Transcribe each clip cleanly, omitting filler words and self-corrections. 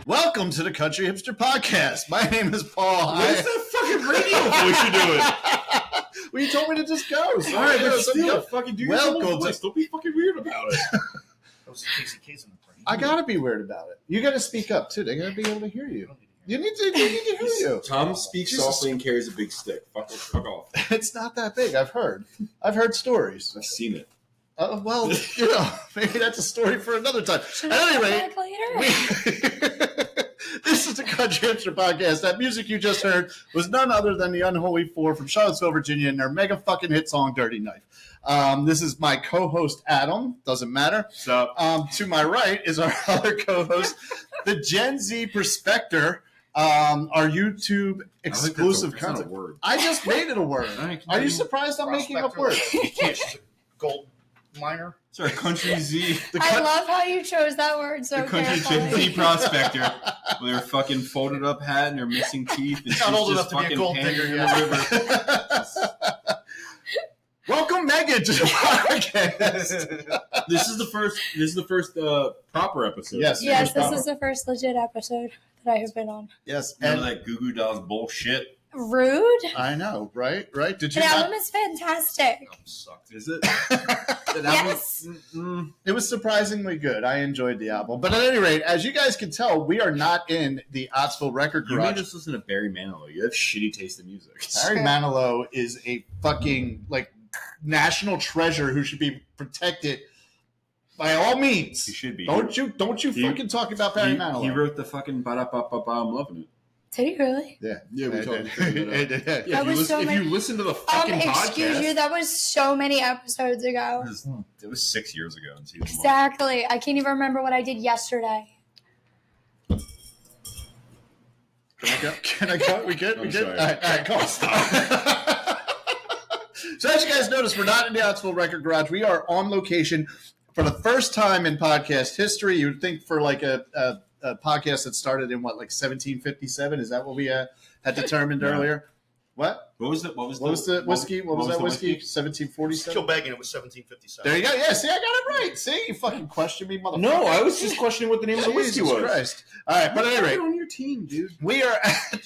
Welcome to the Country Hipster Podcast. My name is Paul. What is that fucking radio voice you're doing? Well, you told me to just go. So all right, but still, fucking do your welcome voice. Don't be fucking weird about it. That was Casey Case in the brain. I gotta be weird about it. You gotta speak up too. They gotta be able to hear you. You need to hear you. Tom speaks softly and carries a big stick. Fuck off. It's not that big. I've heard stories. I've seen it. Well, maybe that's a story for another time. At any rate, this is the Country Hipster Podcast. That music you just heard was none other than the Unholy Four from Charlottesville, Virginia, and their mega fucking hit song, Dirty Knife. This is my co-host, Adam. Doesn't matter. So, to my right is our other co-host, the Gen Z Perspector, our YouTube exclusive content. Word. I just made it a word. Are you surprised I'm making up words? You can't. She's a gold miner. Sorry, Country Z. I love how you chose that word so The Country Gen Z Prospector. With her fucking folded up hat and her missing teeth. And Not old just enough to be a gold digger in yet. the river. Welcome, Megan, to the podcast. This is the first proper episode. Yes. Yes, this is the first legit episode that I have been on. Yes, None and of that Goo Goo Dolls bullshit. Rude? I know, right? Did you? The album is fantastic. Album sucked. Is it? Yes. It was surprisingly good. I enjoyed the album. But at any rate, as you guys can tell, we are not in the Ottsville Record You Garage. made us listen to Barry Manilow. You have shitty taste in music. Barry Manilow is a fucking national treasure who should be protected by all means. He should be. Don't you fucking talk about Barry Manilow. He wrote the fucking ba-da-ba-ba-ba, I'm loving it. Did he really? Yeah. Yeah, we talked about that. that. That was so if many- you listen to the fucking Excuse podcast. you, that was so many episodes ago. It was 6 years ago in season 1. Exactly. I can't even remember what I did yesterday. Can I go? We good? I'm sorry. All right, come on. So as you guys notice, we're not in the Ottsville Record Garage. We are on location for the first time in podcast history. You would think for a podcast that started in 1757? Is that what we had determined earlier? What? What was the whiskey? What was that whiskey? Kill 1747. begging. It was 1757. There you go. Yeah, see, I got it right. See, you fucking questioned me, motherfucker. No, I was just questioning what the name of the whiskey Jesus was. Christ. All right, but at any rate, on your team, dude. we are at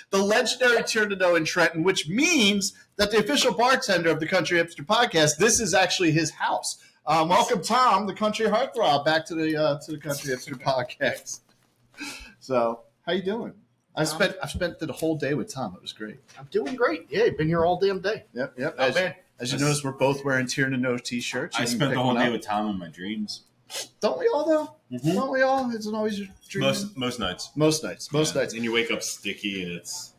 the legendary Tierno in Trenton, which means that the official bartender of the Country Hipster Podcast, this is actually his house. Welcome, Tom, the country heartthrob, back to the Country Hipster Podcast. So, how you doing? I've spent the whole day with Tom. It was great. I'm doing great. Yeah, you've been here all damn day. Yep. Not As bad. you notice, we're both wearing Tierno t-shirts. I You can spent pick the whole one day up. with Tom in my dreams. Don't we all, though? Mhm. Don't we all? Isn't always your dream? Most nights. Most nights. And you wake up sticky and it's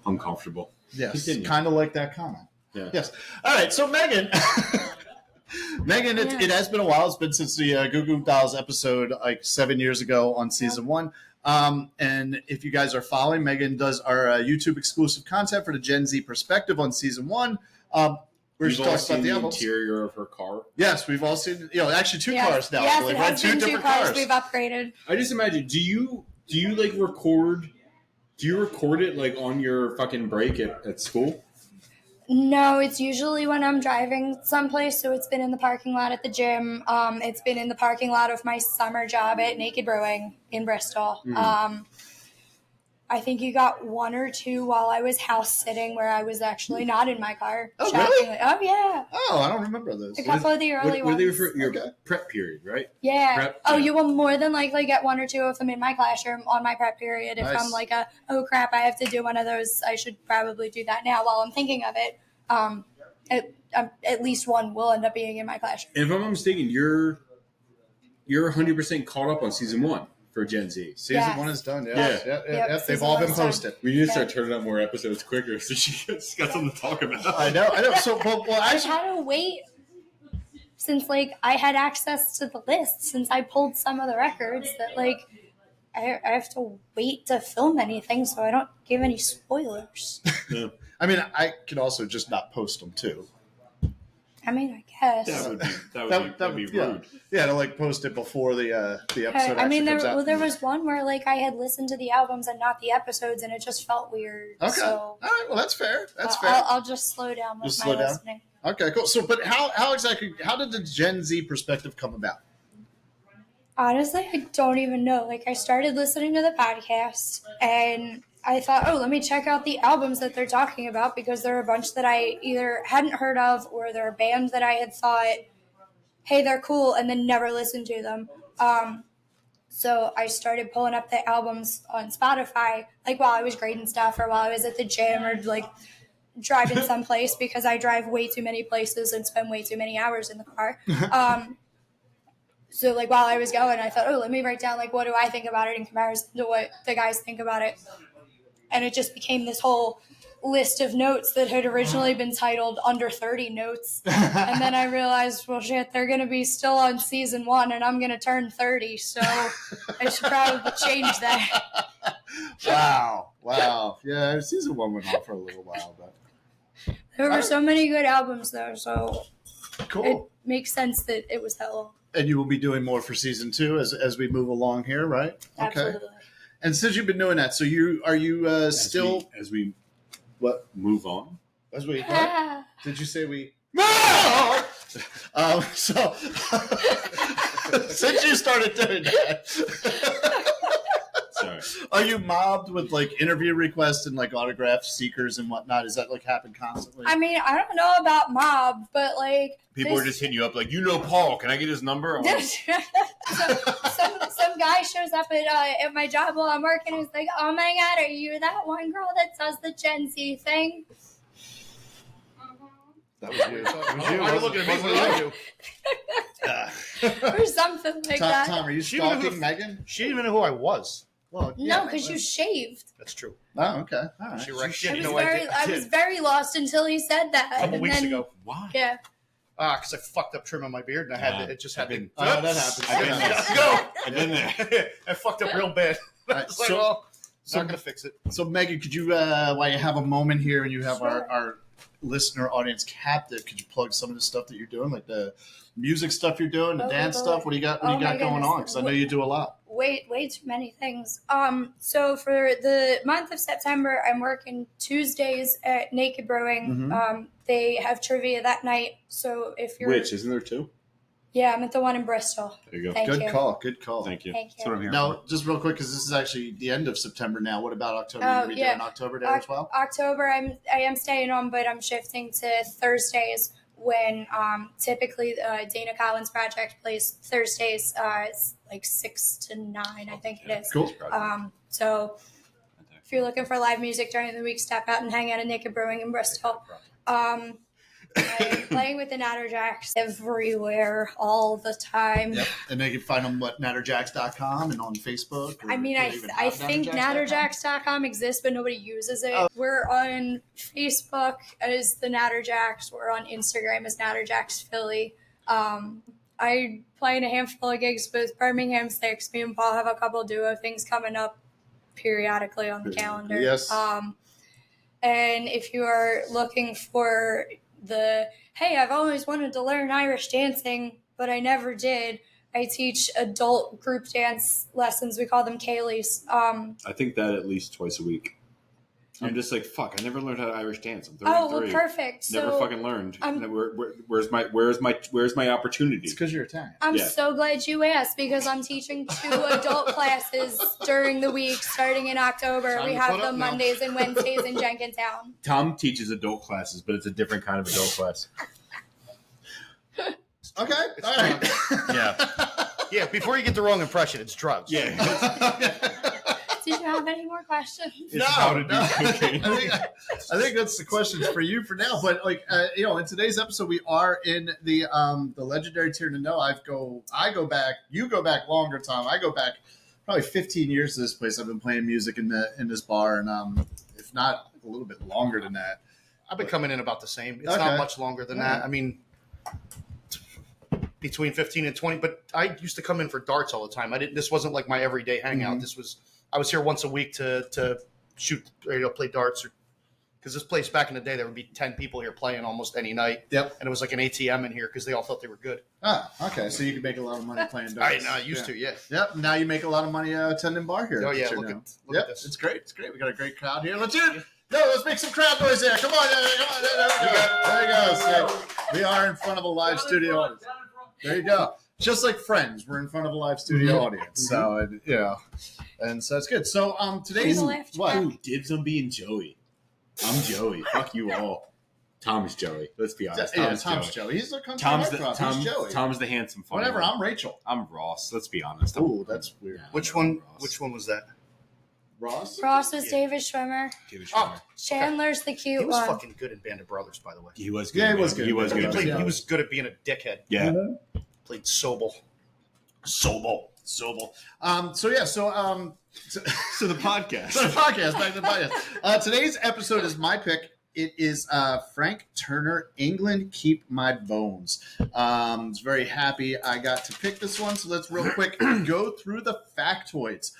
uncomfortable. Yes, Continue. kind of like that comment. Yeah. Yes. All right, so Megan. Megan, it has been a while. It's been since the Goo Goo Dolls episode 7 years ago on season 1. And if you guys are following, Megan does our YouTube exclusive content for the Gen Z Perspective on season 1. Where We've she all talks about seen the the albums. interior of her car. Yes, we've all seen, actually two Yes. cars now. Yes, Like, it has two been 2 different cars. We've upgraded. I just imagine, do you record? Do you record it on your fucking break at school? No, it's usually when I'm driving someplace. So it's been in the parking lot at the gym. It's been in the parking lot of my summer job at Naked Brewing in Bristol. I think you got 1 or 2 while I was house sitting where I was actually not in my car. Oh, shockingly. really? Oh, yeah. Oh, I don't remember those. A couple of the early What ones. they refer your Okay. prep period, right? Yeah. Prep? Oh, you will more than likely get 1 or 2 of them in my classroom on my prep period. If Nice. I'm oh crap, I have to do one of those, I should probably do that now while I'm thinking of it. At least one will end up being in my classroom. And if I'm not mistaken, you're 100% caught up on season 1 for Gen Z. Season Yes. 1 is done. Yep. Yeah. They've Season all been 1's done. posted. We need to start turning out more episodes quicker so she's got something to talk about. I know. So, well, I've had to wait since I had access to the list since I pulled some of the records that I have to wait to film anything so I don't give any spoilers. Yeah. I mean, I could also just not post them too. I mean, I guess. That'd be rude. Yeah, to post it before the episode. I mean, comes out. there was one where I had listened to the albums and not the episodes, and it just felt weird. Okay. So, All right. Well, that's fair. That's fair. I'll just slow down with Just my slow down? listening. Okay, cool. So, but how exactly? How did the Gen Z perspective come about? Honestly, I don't even know. Like, I started listening to the podcast and I thought, oh, let me check out the albums that they're talking about because there are a bunch that I either hadn't heard of or there are bands that I had thought, hey, they're cool, and then never listened to them. So I started pulling up the albums on Spotify, like while I was grading stuff or while I was at the gym or like driving someplace because I drive way too many places and spend way too many hours in the car. So like while I was going, I thought, oh, let me write down like what do I think about it in comparison to what the guys think about it. And it just became this whole list of notes that had originally been titled Under 30 Notes. And then I realized, well, shit, they're going to be still on season 1 and I'm going to turn 30. So I should probably change that. Wow. Yeah, season 1 went on for a little while, but There were so many good albums, though. So cool. it makes sense that it was that long. And you will be doing more for season 2 as we move along here, right? Absolutely. Okay. And since you've been doing that, so are you still as we what? move on? As we what? Did you say we? No. So since you started doing that, Sorry. are you mobbed with like interview requests and like autograph seekers and whatnot? Is that like happen constantly? I mean, I don't know about mob, but like People are just hitting you up like, Paul, can I get his number? I'm like, some guy shows up at my job while I'm working and he's like, oh my god, are you that one girl that does the Gen Z thing? That was you. Why are you looking at me? What did I do? Or something like that. Tom, are you She didn't stalking Megan? She didn't even know who I was. Well, No, because you shaved. That's true. Oh, okay. All right. She wrecked I shit. was, No, I was very lost until he said that. A couple and weeks then, ago. why? Yeah. Because I fucked up trimming my beard and I had to, it just had to. Oh, that happens. I've been there. Go. I've been there. I fucked up real bad. I Right, was like, so- oh, so- not going to fix it. So, Megan, could you, while you have a moment here and you have Sure. our listener audience captive, could you plug some of the stuff that you're doing, like the music stuff you're doing, the Oh, dance Lord. stuff? What do you got? What do Oh, you got my going goodness. on? Because I know you do a lot. Way too many things. So for the month of September, I'm working Tuesdays at Naked Brewing. Mhm. They have trivia that night. So if you're, Which, isn't there two? yeah, I'm at the one in Bristol. There you go. Thank Good you. call. Good call. Thank you. Thank you. That's what I'm here Now, for. just real quick, because this is actually the end of September now. What about October? Oh, You be yeah. doing October there as well? October, I am staying on, but I'm shifting to Thursdays when typically Dana Collins Project plays Thursdays. It's like 6 to 9, I think it is. Cool. So if you're looking for live music during the week, step out and hang out at Naked Brewing in Bristol. I'm playing with the Natterjacks everywhere, all the time. Yep. And they can find them at natterjacks.com and on Facebook. I mean, I think natterjacks.com exists, but nobody uses it. Oh. We're on Facebook as the Natterjacks. We're on Instagram as Natterjacks Philly. I play in a handful of gigs with Birmingham Six. Me and Paul have a couple duo things coming up periodically on the calendar. Yes. And if you are looking for hey, I've always wanted to learn Irish dancing, but I never did. I teach adult group dance lessons. We call them Kayleys. I think that at least twice a week. I'm just like, fuck, I never learned how to Irish dance. I'm 33. Oh, well, perfect. Never So fucking learned. Where's my opportunity? It's because you're Italian. I'm Yeah. so glad you asked because I'm teaching 2 adult classes during the week starting in October. Time We to have put up them now. Mondays and Wednesdays in Jenkintown. Tom teaches adult classes, but it's a different kind of adult class. Okay. All right. Yeah. Yeah, before you get the wrong impression, it's drugs. Yeah. Did you have any more questions? It's how to do cocaine. I think that's the questions for you for now. But like in today's episode, we are in the legendary tier to know. I go back. You go back longer, Tom. I go back probably 15 years to this place. I've been playing music in this bar, and if not a little bit longer than that. I've been coming in about the same. It's Okay. not much longer than that. I mean, between 15 and 20. But I used to come in for darts all the time. This wasn't like my everyday hangout. Mhm. I was here once a week to shoot, play darts, because this place back in the day there would be 10 people here playing almost any night. Yep. And it was like an ATM in here because they all thought they were good. Ah, okay. So you can make a lot of money playing darts. I used to, yeah. Yep. Now you make a lot of money attending bar here. Oh yeah, Tier look now. at Yep. this. It's great. It's great. We got a great crowd here. Let's make some crowd noise there. Come on. Come on. There you go. See, we are in front of a live studio audience. There you go. just like Friends, we're in front of a live studio audience. So, and so it's good. So, today's what? Ooh, dibs on being Joey. I'm Joey. Fuck you all. Tom's Joey. Let's be honest. Tom's Joey. He's the country heartthrob. He's Joey. Tom's the handsome funny Whatever. one. I'm Rachel. I'm Ross. Let's be honest. Ooh, that's weird. Yeah, Which I'm one? Ross. Which one was that? Ross? Ross was David Schwimmer. David Oh. Schwimmer. Chandler's the He cute was one. fucking good in Band of Brothers, by the way. He was good. Yeah, he man. was good. He was good. Yeah. He was good at being a dickhead. Yeah. Played Sobel. Sobel. So So the podcast. So the podcast, back to the podcast. Today's episode is my pick. It is Frank Turner, England, Keep My Bones. I was very happy I got to pick this one. So let's real quick go through the factoids.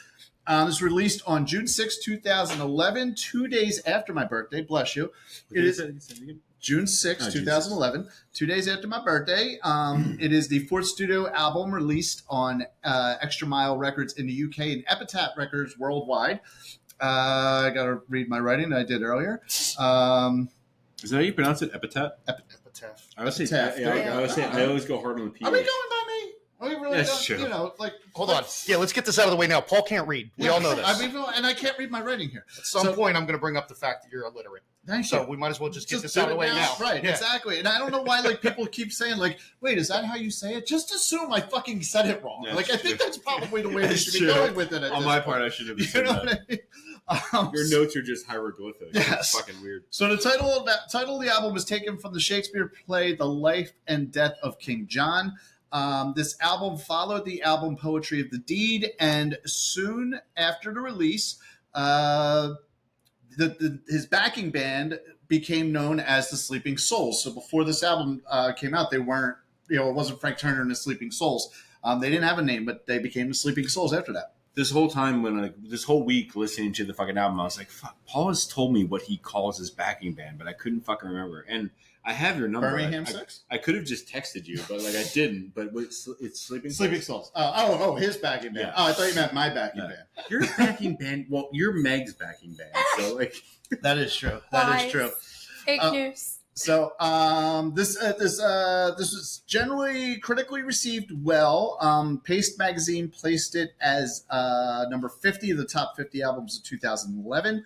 This was released on June 6, 2011, 2 days after my birthday. Bless you. It is June 6, 2011, 2 days after my birthday. It is the fourth studio album released on Extra Mile Records in the UK and Epitaph Records worldwide. I got to read my writing that I did earlier. Is that how you pronounce it? Epitaph? Epitaph. I would say, Epitaph. I always go hard on the P. Are we going by me? Are we really That's going, true. you know, like... Hold on. Yeah, let's get this out of the way now. Paul can't read. We all know this. I mean, and I can't read my writing here. At some point, I'm going to bring up the fact that you're illiterate. Thank So you. we might as well just get this do out of the it way now. Right, Yeah. exactly. And I don't know why like people keep saying like, wait, is that how you say it? Just assume I fucking said it wrong. That's like I think true. that's probably the way we That's should be true. going with it. At On this my point. part, I should have You said know that. what I mean? Your notes are just hieroglyphics. Yes. It's fucking weird. So the title of the album was taken from the Shakespeare play "The Life and Death of King John." This album followed the album "Poetry of the Deed," and soon after the release, his backing band became known as the Sleeping Souls. So before this album came out, they weren't, it wasn't Frank Turner and the Sleeping Souls. They didn't have a name, but they became the Sleeping Souls after that. This whole time, this whole week listening to the fucking album, I was like, fuck, Paul has told me what he calls his backing band, but I couldn't fucking remember. And I have your number. Birmingham Six? I could have just texted you, but I didn't. But it's Sleeping Souls? Sleeping Souls. His backing band. Yeah. Oh, I thought you meant my backing band. Your backing band, well, you're Meg's backing band. So, That is true. That is true. Fake news. So this was generally critically received well. Paste magazine placed it as number 50 of the top 50 albums of 2011.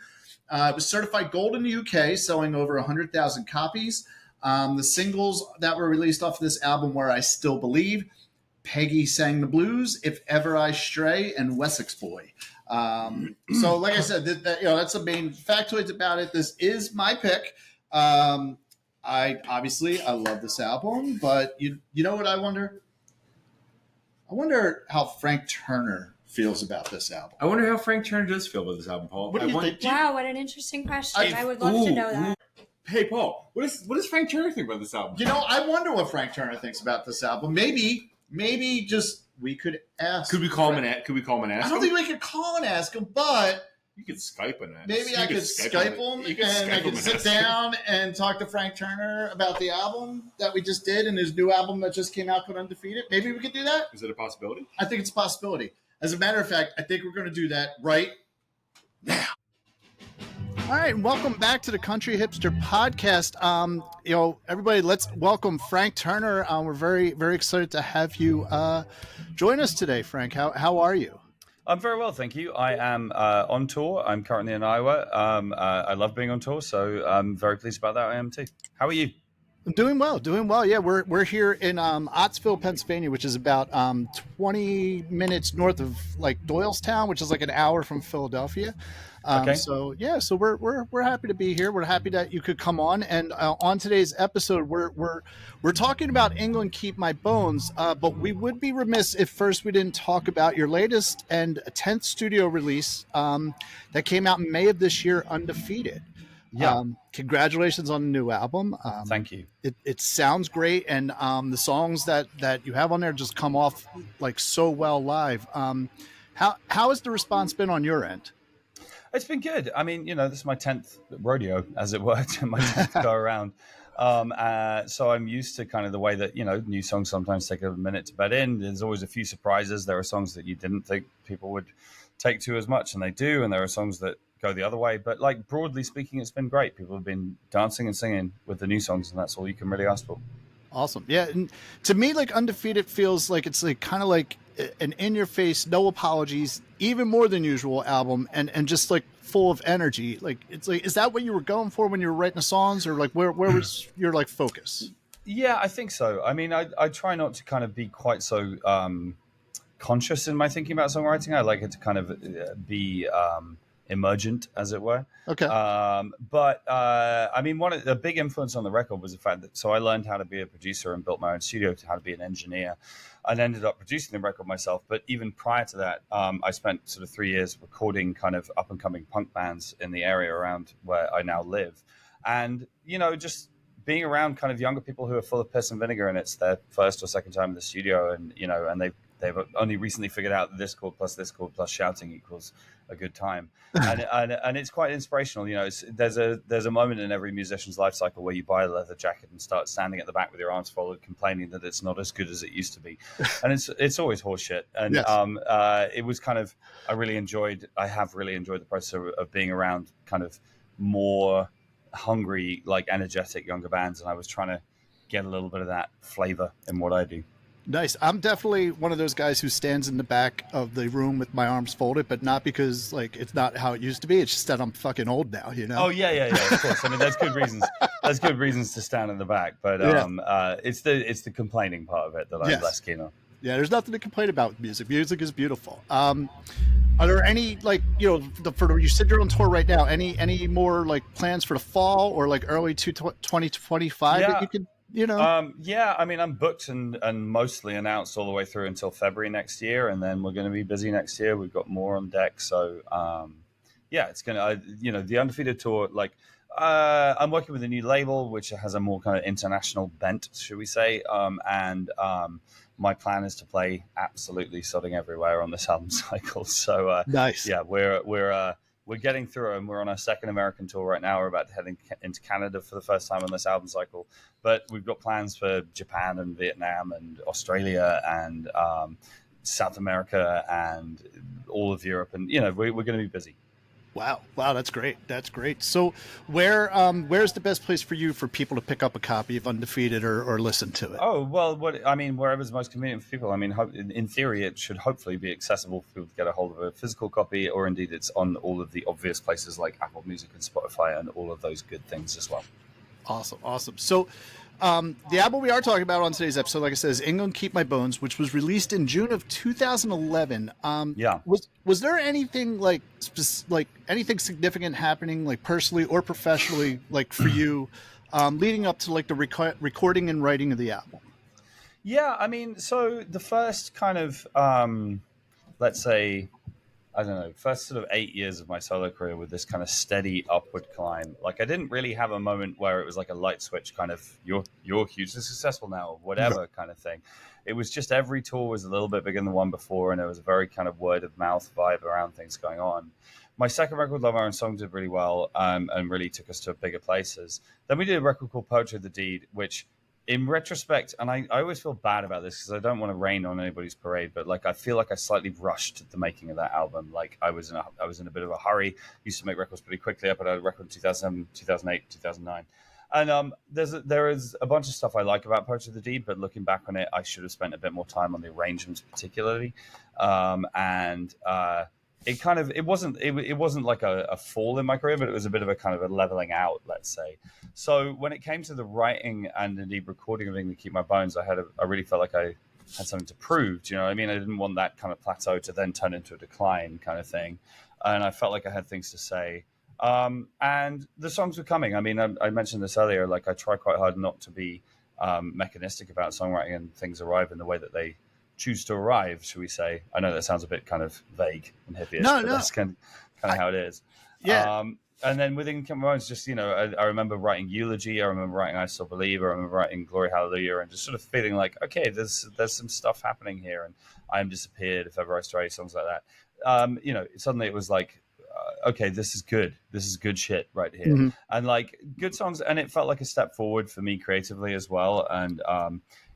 It was certified gold in the UK, selling over 100,000 copies. The singles that were released off of this album were "I Still Believe," "Peggy Sang the Blues," "If Ever I Stray," and "Wessex Boy." So, like I said, that's the main factoids about it. This is my pick. I love this album, but you know what I wonder? I wonder how Frank Turner feels about this album. I wonder how Frank Turner does feel about this album, Paul. What do you think? Wow, what an interesting question. I would love to know that. Hey, Paul, what does Frank Turner think about this album? I wonder what Frank Turner thinks about this album. Maybe just we could ask. Could we call him and ask? I don't think we could call and ask him, but you could Skype him. maybe I could Skype him and I could sit down and talk to Frank Turner about the album that we just did and his new album that just came out called Undefeated. Maybe we could do that. Is it a possibility? I think it's a possibility. As a matter of fact, I think we're going to do that right now. All right, and welcome back to the Country Hipster Podcast. Everybody, let's welcome Frank Turner. We're very, very excited to have you join us today, Frank. How are you? I'm very well, thank you. I am on tour. I'm currently in Iowa. I love being on tour, so I'm very pleased about that. I am too. How are you? I'm doing well. Yeah, we're here in Ottsville, Pennsylvania, which is about 20 minutes north of Doylestown, which is like an hour from Philadelphia. Okay. So we're happy to be here. We're happy that you could come on. And on today's episode, we're talking about England, Keep My Bones. But we would be remiss if first we didn't talk about your latest and 10th studio release that came out in May of this year, Undefeated. Yeah. Congratulations on the new album. Thank you. It sounds great, and the songs that you have on there just come off so well live. How has the response been on your end? It's been good. I mean, this is my 10th rodeo, as it were, my 10th go around. So I'm used to kind of the way that, new songs sometimes take a minute to bed in. There's always a few surprises. There are songs that you didn't think people would take to as much, and they do. And there are songs that go the other way. But broadly speaking, it's been great. People have been dancing and singing with the new songs, and that's all you can really ask for. Awesome. Yeah. And to me, like Undefeated feels like it's like kind of like an in your face, no apologies, even more than usual album, and just like full of energy. Like it's like, is that what you were going for when you were writing the songs, or like where was your like focus? Yeah, I think so. I mean, I try not to kind of be quite so conscious in my thinking about songwriting. I like it to kind of be emergent, as it were. Okay. But I mean, a big influence on the record was the fact that so I learned how to be a producer and built my own studio, to how to be an engineer, and ended up producing the record myself. But even prior to that, I spent sort of 3 years recording kind of up and coming punk bands in the area around where I now live, and just being around kind of younger people who are full of piss and vinegar, and it's their first or second time in the studio, and and they've only recently figured out that this chord plus shouting equals a good time, and it's quite inspirational. There's a moment in every musician's life cycle where you buy a leather jacket and start standing at the back with your arms folded, complaining that it's not as good as it used to be, and it's always horseshit. And Yes. it was kind of I have really enjoyed the process of being around kind of more hungry, like energetic younger bands, and I was trying to get a little bit of that flavor in what I do. Nice. I'm definitely one of those guys who stands in the back of the room with my arms folded, but not because like it's not how it used to be. It's just that I'm fucking old now, Oh yeah, of course. I mean, there's good reasons. There's good reasons to stand in the back, but it's the complaining part of it that I'm less keen on. Yeah, there's nothing to complain about with music. Music is beautiful. Are there any like you said you're on tour right now? Any more like plans for the fall or like early 2025 that you could? I mean, I'm booked and mostly announced all the way through until February next year, and then we're going to be busy next year. We've got more on deck, so it's gonna the Undefeated tour. Like I'm working with a new label which has a more kind of international bent, should we say? My plan is to play absolutely sodding everywhere on this album cycle. So nice. Yeah, we're getting through it, and we're on our second American tour right now. We're about to head into Canada for the first time on this album cycle. But we've got plans for Japan and Vietnam and Australia and South America and all of Europe. And, we're going to be busy. Wow, that's great. So where's the best place for people to pick up a copy of Undefeated or listen to it? Oh, well, wherever's most convenient for people. I mean, in theory, it should hopefully be accessible for people to get a hold of a physical copy, or indeed it's on all of the obvious places like Apple Music and Spotify and all of those good things as well. Awesome. So the album we are talking about on today's episode, like I said, is Ain't Gonna Keep My Bones, which was released in June of 2011. Was there anything like anything significant happening, like personally or professionally, like for you, leading up to like the recording and writing of the album? Yeah, I mean, so the first kind of, let's say, I don't know, first sort of 8 years of my solo career with this kind of steady upward climb. Like I didn't really have a moment where it was like a light switch kind of, you're hugely successful now, or whatever kind of thing. It was just every tour was a little bit bigger than the one before, and it was a very kind of word of mouth vibe around things going on. My second record, Love Our Own Song, did really well and really took us to bigger places. Then we did a record called Poetry of the Deed, which in retrospect, and I always feel bad about this because I don't want to rain on anybody's parade, but like I feel like I slightly rushed the making of that album. Like I was in a bit of a hurry. Used to make records pretty quickly. I put out a record in 2007, 2008, 2009. And there is a bunch of stuff I like about Poetry of the Deed, but looking back on it, I should have spent a bit more time on the arrangements particularly. It wasn't like a fall in my career, but it was a bit of a kind of a leveling out, let's say. So when it came to the writing and indeed recording of Ain't Gonna Keep My Bones, I really felt like I had something to prove. Do you know what I mean? I didn't want that kind of plateau to then turn into a decline kind of thing. And I felt like I had things to say. And the songs were coming. I mean, I mentioned this earlier, like I try quite hard not to be mechanistic about songwriting, and things arrive in the way that they choose to arrive, should we say. I know that sounds a bit kind of vague and hippie, but that's kind of how it is. Yeah. And then within Keep My Bones, just, I remember writing Eulogy, I remember writing I Still Believe, I remember writing Glory Hallelujah, and just sort of feeling like, okay, there's some stuff happening here, and I Am Disappeared, If Ever I Stray, songs like that. Suddenly it was like, okay, this is good shit right here. Mm-hmm. And like good songs, and it felt like a step forward for me creatively as well. And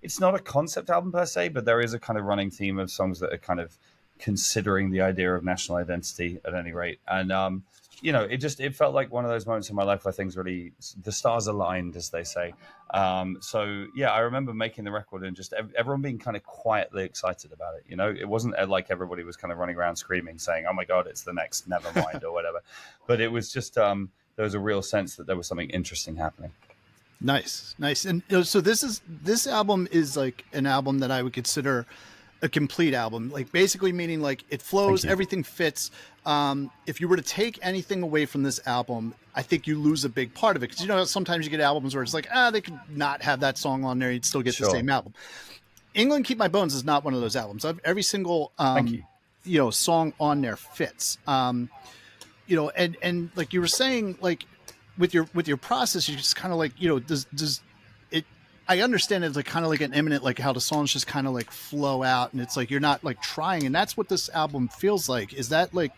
it's not a concept album per se, but there is a kind of running theme of songs that are kind of considering the idea of national identity at any rate. And it felt like one of those moments in my life where things really, the stars aligned, as they say. So yeah, I remember making the record and just everyone being kind of quietly excited about it. It wasn't like everybody was kind of running around screaming, saying, "Oh my God, it's the next Nevermind" or whatever. But it was just there was a real sense that there was something interesting happening. Nice. And so this album is like an album that I would consider a complete album, like basically meaning like it flows, everything fits. If you were to take anything away from this album, I think you lose a big part of it, because sometimes you get albums where it's like, they could not have that song on there, you'd still get the same album. England Keep My Bones is not one of those albums. Every single song on there fits. And like you were saying, like with your process, you just kind of like, does it, I understand it's like kind of like an imminent, like how the songs just kind of like flow out, and it's like you're not like trying, and that's what this album feels like. Is that like,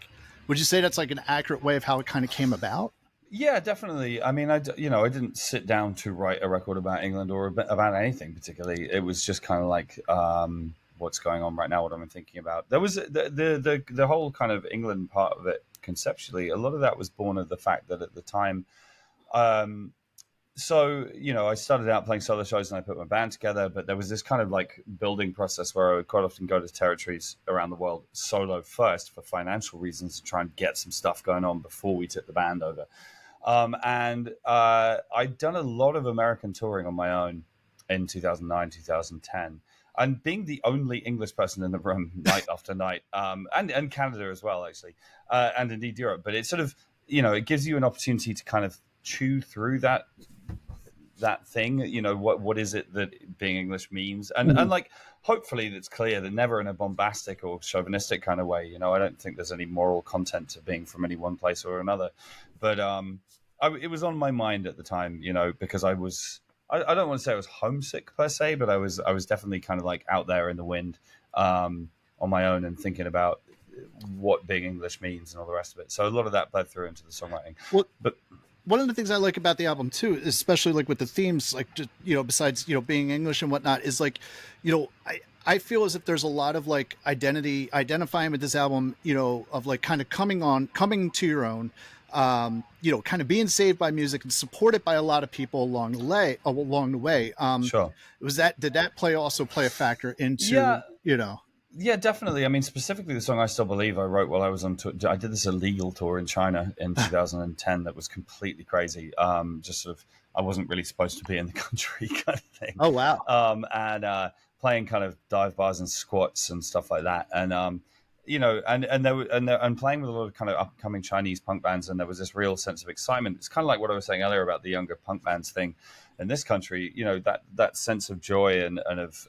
would you say that's like an accurate way of how it kind of came about? Yeah, definitely. I mean, I didn't sit down to write a record about England or about anything particularly. It was just kind of like what's going on right now, what I'm thinking about. There was the whole kind of England part of it conceptually. A lot of that was born of the fact that at the time. So, I started out playing solo shows and I put my band together, but there was this kind of like building process where I would quite often go to territories around the world solo first for financial reasons to try and get some stuff going on before we took the band over. And I'd done a lot of American touring on my own in 2009, 2010. And being the only English person in the room night after night, and Canada as well, actually, and indeed Europe. But it sort of, it gives you an opportunity to kind of chew through that thing, what is it that being English means, and like hopefully that's clear, that never in a bombastic or chauvinistic kind of way. I don't think there's any moral content to being from any one place or another, but it was on my mind at the time, because I don't want to say I was homesick per se, but I was definitely kind of like out there in the wind on my own and thinking about what being English means and all the rest of it. So a lot of that bled through into the songwriting. But one of the things I like about the album too, especially like with the themes, like, just, besides, being English and whatnot, is like, I feel as if there's a lot of like identifying with this album, of like kind of coming to your own, kind of being saved by music and supported by a lot of people along the way. Sure. Did that play a factor into, Yeah, definitely. I mean, specifically the song "I Still Believe" I wrote while I was on tour. I did this illegal tour in China in 2010 that was completely crazy. Just sort of, I wasn't really supposed to be in the country kind of thing. Oh, wow. And playing kind of dive bars and squats and stuff like that. And, and playing with a lot of kind of upcoming Chinese punk bands. And there was this real sense of excitement. It's kind of like what I was saying earlier about the younger punk bands thing in this country, that sense of joy and of,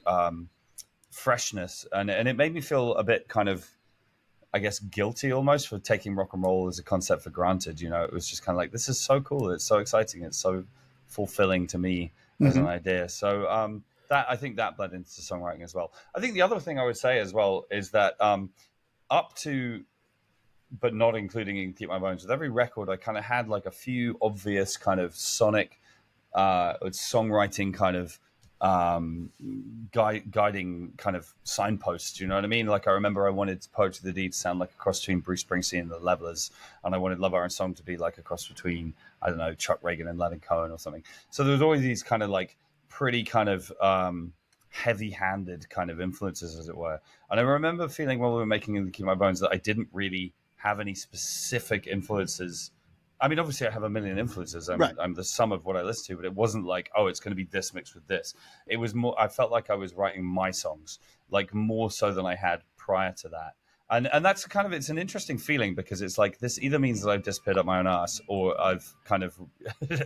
freshness, and it made me feel a bit kind of, I guess, guilty almost for taking rock and roll as a concept for granted. It was just kind of like, this is so cool, it's so exciting, it's so fulfilling to me as an idea. So that, I think that bled into songwriting as well. I think the other thing I would say as well is that up to, but not including in Keep My Bones, with every record I kind of had like a few obvious kind of sonic songwriting kind of guiding kind of signposts, you know what I mean? Like I remember I wanted Poetry of the Deed to sound like a cross between Bruce Springsteen and the Levelers, and I wanted Love Iron Song to be like a cross between, I don't know, Chuck Reagan and Leonard Cohen or something. So there was always these kind of like pretty kind of heavy-handed kind of influences, as it were. And I remember feeling while we were making Keep My Bones that I didn't really have any specific influences. I mean, obviously I have a million influences. I'm the sum of what I listen to, but it wasn't like, oh, it's going to be this mixed with this. It was more, I felt like I was writing my songs, like more so than I had prior to that. And that's kind of, it's an interesting feeling, because it's like, this either means that I've disappeared up my own ass, or I've kind of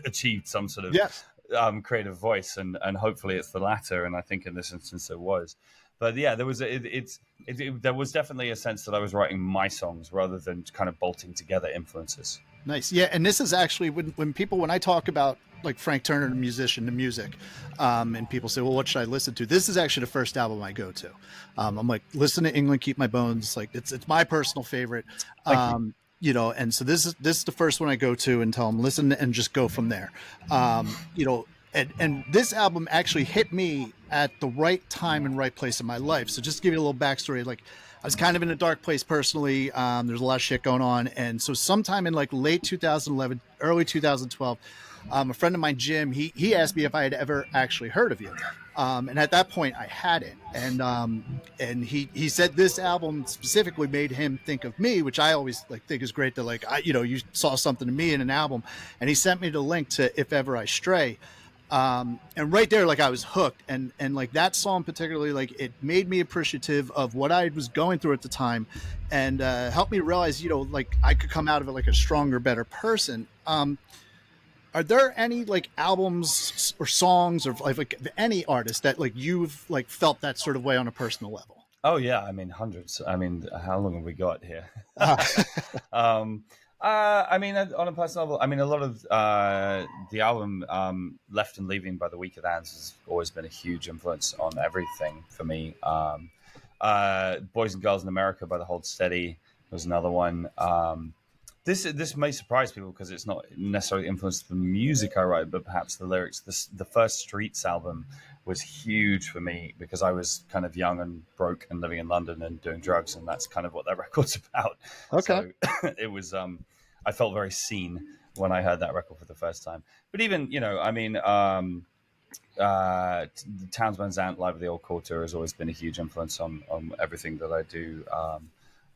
achieved some sort of creative voice, and hopefully it's the latter. And I think in this instance it was. But yeah, there was there was definitely a sense that I was writing my songs rather than kind of bolting together influences. Nice. Yeah. And this is actually when I talk about like Frank Turner, the musician, the music, and people say, well, what should I listen to? This is actually the first album I go to. I'm like, listen to England Keep My Bones. Like it's my personal favorite. And so this is the first one I go to and tell them, listen, and just go from there. and this album actually hit me at the right time and right place in my life. So just to give you a little backstory, like I was kind of in a dark place personally. There's a lot of shit going on, and so sometime in like late 2011, early 2012, a friend of mine, Jim, he asked me if I had ever actually heard of you, and at that point I hadn't, and he said this album specifically made him think of me, which I always like think is great that like you saw something to me in an album, and he sent me the link to If Ever I Stray. And right there, like I was hooked, and like that song particularly, like it made me appreciative of what I was going through at the time, and helped me realize, like I could come out of it like a stronger, better person. Are there any like albums or songs or like any artist that like you've like felt that sort of way on a personal level? Oh yeah, I mean hundreds. I mean, how long have we got here? I mean, on a personal level, I mean, a lot of the album "Left and Leaving" by the Weak of Hands has always been a huge influence on everything for me. "Boys and Girls in America" by the Hold Steady was another one. This may surprise people because it's not necessarily influenced the music I write, but perhaps the lyrics. The first Streets album was huge for me because I was kind of young and broke and living in London and doing drugs, and that's kind of what that record's about. Okay. So it was, I felt very seen when I heard that record for the first time. But even, I mean, Townes Van Zandt Live at the Old Quarter has always been a huge influence on everything that I do.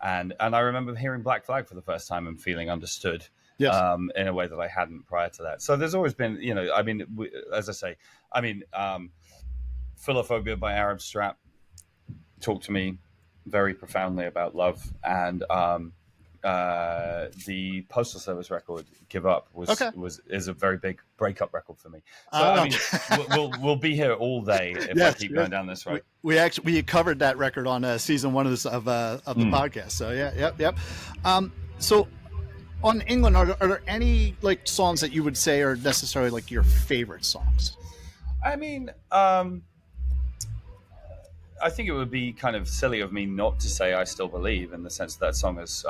And I remember hearing Black Flag for the first time and feeling understood. Yes. In a way that I hadn't prior to that. So there's always been, I mean, as I say, I mean, Philophobia by Arab Strap talked to me very profoundly about love, and the Postal Service record "Give Up" is a very big breakup record for me. So I mean, we'll be here all day if I keep going down this road. We covered that record on season 1 of the podcast. So yep. So on England, are there any like songs that you would say are necessarily like your favorite songs? I mean, I think it would be kind of silly of me not to say "I Still Believe," in the sense that song has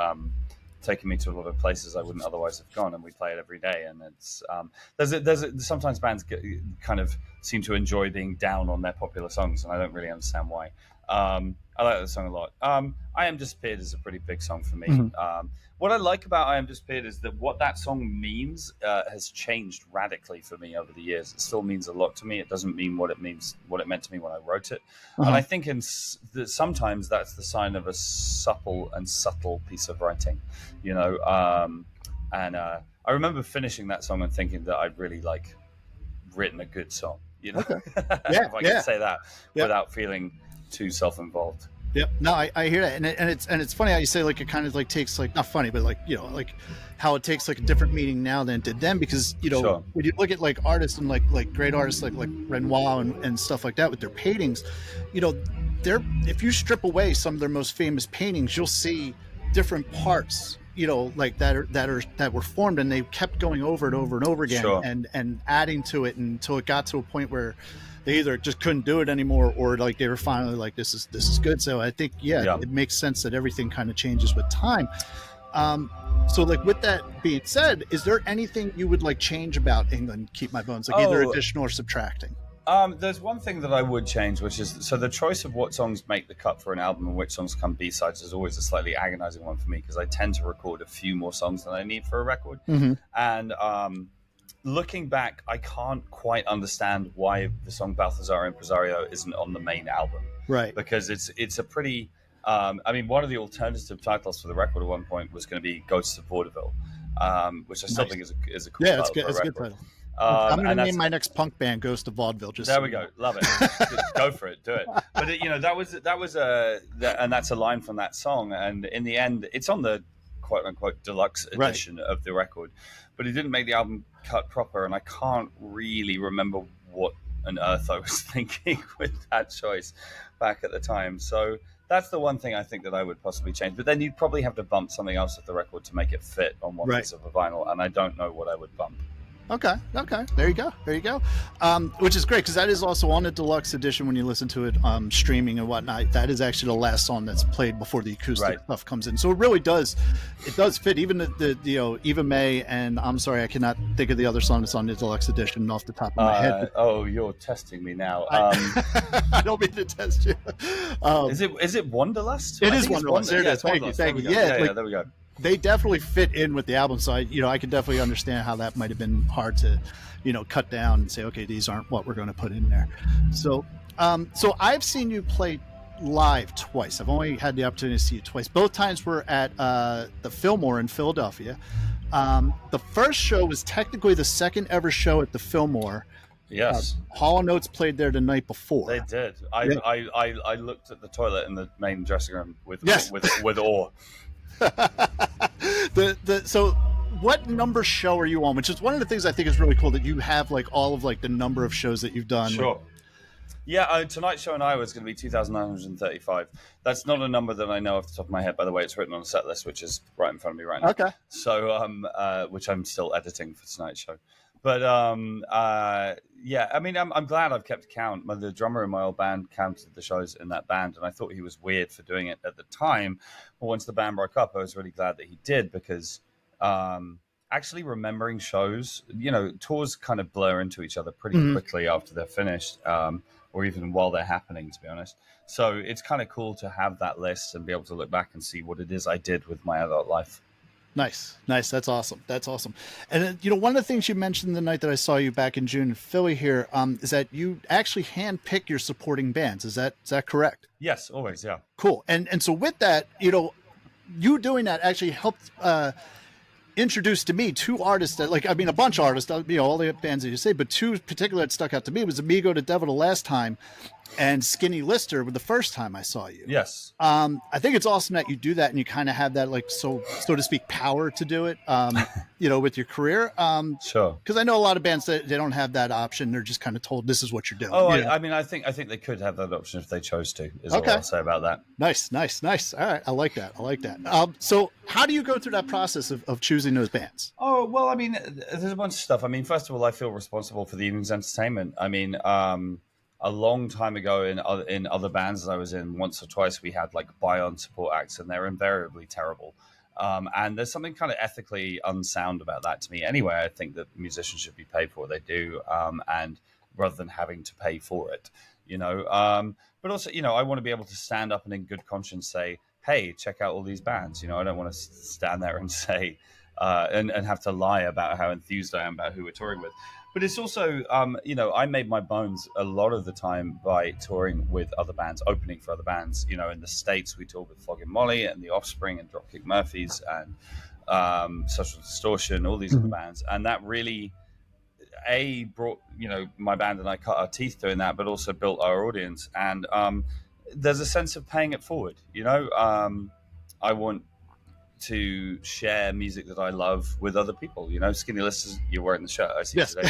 taken me to a lot of places I wouldn't otherwise have gone, and we play it every day. And it's sometimes bands kind of seem to enjoy being down on their popular songs, and I don't really understand why. I like that song a lot. "I Am Disappeared" is a pretty big song for me. Mm-hmm. What I like about "I Am Disappeared" is that what that song means has changed radically for me over the years. It still means a lot to me. It doesn't mean what it meant to me when I wrote it. Uh-huh. And I think sometimes that's the sign of a supple and subtle piece of writing, And I remember finishing that song and thinking that I'd really like written a good song, Okay. If I can say that without feeling too self-involved. Yep. No, I hear that, and it's funny how you say like it kind of like takes like not funny, but like like how it takes like a different meaning now than it did then, because Sure. when you look at like artists and like great artists like Renoir and stuff like that with their paintings, if you strip away some of their most famous paintings, you'll see different parts like that were formed, and they kept going over and over and over again. Sure. and adding to it until it got to a point where they either just couldn't do it anymore, or like they were finally like, this is good. So I think it makes sense that everything kind of changes with time. So like with that being said, is there anything you would like change about England Keep My Bones, like either additional or subtracting? There's one thing that I would change, which is so the choice of what songs make the cut for an album and which songs come B-sides is always a slightly agonizing one for me, because I tend to record a few more songs than I need for a record. Mm-hmm. And looking back, I can't quite understand why the song Balthazar Impresario isn't on the main album. Right. Because it's a pretty... I mean, one of the alternative titles for the record at one point was going to be Ghosts of Vaudeville, which I still think is a cool title. Yeah, it's a good title. I'm going to name my next punk band Ghost of Vaudeville. There we go. Love it. Go for it. Do it. But and that's a line from that song. And in the end, it's on the quote unquote deluxe edition of the record, but it didn't make the album cut proper. And I can't really remember what on earth I was thinking with that choice back at the time. So that's the one thing I think that I would possibly change. But then you'd probably have to bump something else at the record to make it fit on one piece of a vinyl. And I don't know what I would bump. Okay. There you go. Which is great because that is also on the deluxe edition when you listen to it streaming and whatnot. That is actually the last song that's played before the acoustic stuff comes in. So it really does fit. Even the Eva May and I'm sorry I cannot think of the other song that's on the deluxe edition off the top of my head. Oh, you're testing me now. I don't mean to test you. Is it Wanderlust? It is Wanderlust. There it is. Thank you. Yeah, there we go. They definitely fit in with the album, so I can definitely understand how that might have been hard to, cut down and say, okay, these aren't what we're going to put in there. So, so I've seen you play live twice. I've only had the opportunity to see you twice. Both times were at the Fillmore in Philadelphia. The first show was technically the second ever show at the Fillmore. Yes. Hall & Oates played there the night before. They did. I looked at the toilet in the main dressing room with awe. So what number show are you on? Which is one of the things I think is really cool that you have like all of like the number of shows that you've done. Sure. Yeah, tonight's show in Iowa is going to be 2,935. That's not a number that I know off the top of my head, by the way. It's written on a set list, which is right in front of me right now. Okay. So, which I'm still editing for tonight's show. But yeah, I mean, I'm glad I've kept count. The drummer in my old band counted the shows in that band, and I thought he was weird for doing it at the time. But once the band broke up, I was really glad that he did because actually remembering shows, tours kind of blur into each other pretty quickly after they're finished, or even while they're happening, to be honest. So it's kind of cool to have that list and be able to look back and see what it is I did with my adult life. Nice. That's awesome. And one of the things you mentioned the night that I saw you back in June in Philly here is that you actually handpick your supporting bands. Is that correct? Yes, always. Yeah. Cool. And so with that, you doing that actually helped introduce to me two artists that a bunch of artists, all the bands that you say, but two particular that stuck out to me was Amigo the Devil the last time and Skinny Lister the first time I saw you. Yes. I think it's awesome that you do that and you kind of have that so to speak power to do it, with your career. Sure. Because I know a lot of bands that they don't have that option. They're just kind of told this is what you're doing. Oh, I mean, I think they could have that option if they chose to. Is all I'll say about that. Nice. All right, I like that. So how do you go through that process of choosing those bands? Oh well, I mean, there's a bunch of stuff. I mean, first of all, I feel responsible for the evening's entertainment. I mean, a long time ago in other bands that I was in, once or twice we had buy-on support acts, and they're invariably terrible. And there's something kind of ethically unsound about that to me. Anyway, I think that musicians should be paid for what they do, and rather than having to pay for it, But also, I want to be able to stand up and in good conscience say, "Hey, check out all these bands." I don't want to stand there and say and have to lie about how enthused I am about who we're touring with. But it's also, I made my bones a lot of the time by touring with other bands, opening for other bands. In the States, we toured with Flogging Molly and The Offspring and Dropkick Murphys and Social Distortion, all these other bands. And that really, brought, my band and I cut our teeth doing that, but also built our audience. And there's a sense of paying it forward. I want to share music that I love with other people. Skinny Lister, you're wearing the shirt I see today.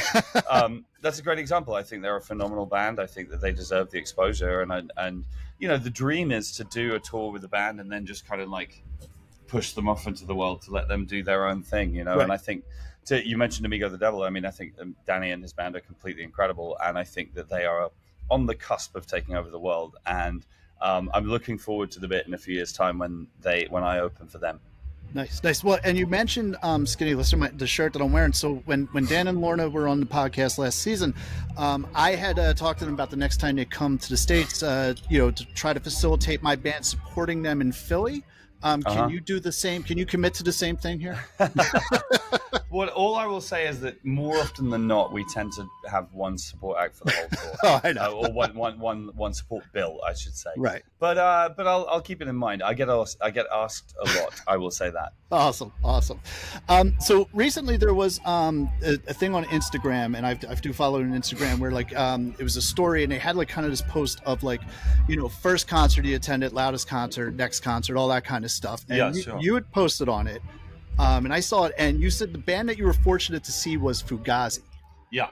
That's a great example. I think they're a phenomenal band. I think that they deserve the exposure, and the dream is to do a tour with the band and then just kind of push them off into the world to let them do their own thing. Right. And I think you mentioned Amigo the Devil. I mean, I think Danny and his band are completely incredible, and I think that they are on the cusp of taking over the world. And I'm looking forward to the bit in a few years' time when I open for them. Nice. Well, and you mentioned Skinny Lister, the shirt that I'm wearing. So when Dan and Lorna were on the podcast last season, I had talked to them about the next time they come to the States, to try to facilitate my band supporting them in Philly. Can you do the same? Can you commit to the same thing here? Well, all I will say is that more often than not, we tend to have one support act for the whole tour. Oh, I know. Or one support bill, I should say. Right. But I'll keep it in mind. I get asked a lot. I will say that. Awesome. So recently there was a thing on Instagram, and I do follow an Instagram where it was a story, and they had kind of this post of first concert you attended, loudest concert, next concert, all that kind of stuff. And sure. You had posted on it. And I saw it, and you said the band that you were fortunate to see was Fugazi. Yeah.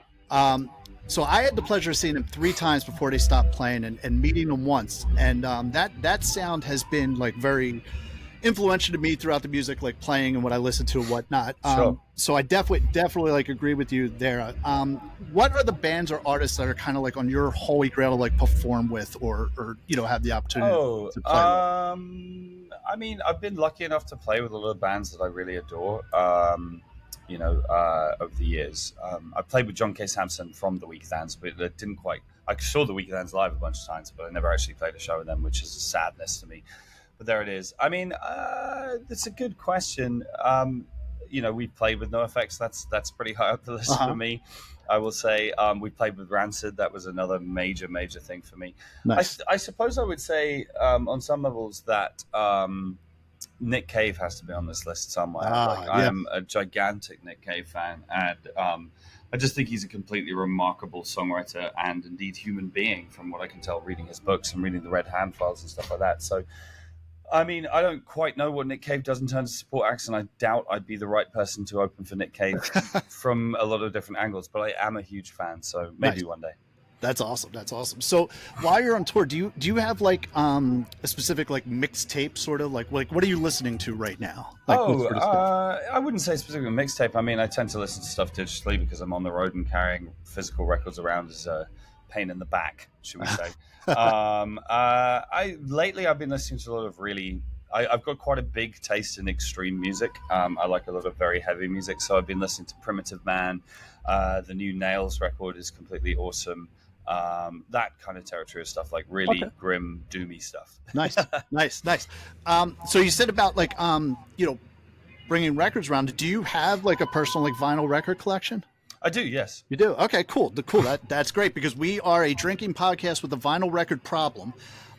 So I had the pleasure of seeing them 3 times before they stopped playing, and meeting them once. And that sound has been very, influential to me throughout the music, like playing and what I listen to and whatnot. Sure. So I definitely like agree with you there. What are the bands or artists that are kind of like on your holy grail to like perform with, or have the opportunity to play with? I mean, I've been lucky enough to play with a lot of bands that I really adore. Over the years, I played with John K. Sampson from the Weekends, but it didn't quite. I saw the Weekends live a bunch of times, but I never actually played a show with them, which is a sadness to me. But there it is. I mean, that's a good question. We played with NoFX. That's pretty high up the list for me. I will say we played with Rancid. That was another major thing for me. Nice. I suppose I would say on some levels that Nick Cave has to be on this list somewhere. I am a gigantic Nick Cave fan, and I just think he's a completely remarkable songwriter and indeed human being, from what I can tell reading his books and reading the Red Hand files and stuff like that. So, I mean, I don't quite know what Nick Cave does in terms of support acts, and I doubt I'd be the right person to open for Nick Cave from a lot of different angles, but I am a huge fan, so maybe one day. That's awesome. So while you're on tour, do you have like a specific like mixtape sort of like what are you listening to right now? Like, I wouldn't say specifically mixtape. I mean, I tend to listen to stuff digitally because I'm on the road, and carrying physical records around is a pain in the back, should we say. Lately I've been listening to a lot of I've got quite a big taste in extreme music. I like a lot of very heavy music, so I've been listening to Primitive Man. The new Nails record is completely awesome. That kind of territory of stuff, like really grim, doomy stuff. Nice. So you said about like bringing records around. Do you have like a personal like vinyl record collection? I do, yes. You do? Okay, cool. That's great, because we are a drinking podcast with a vinyl record problem.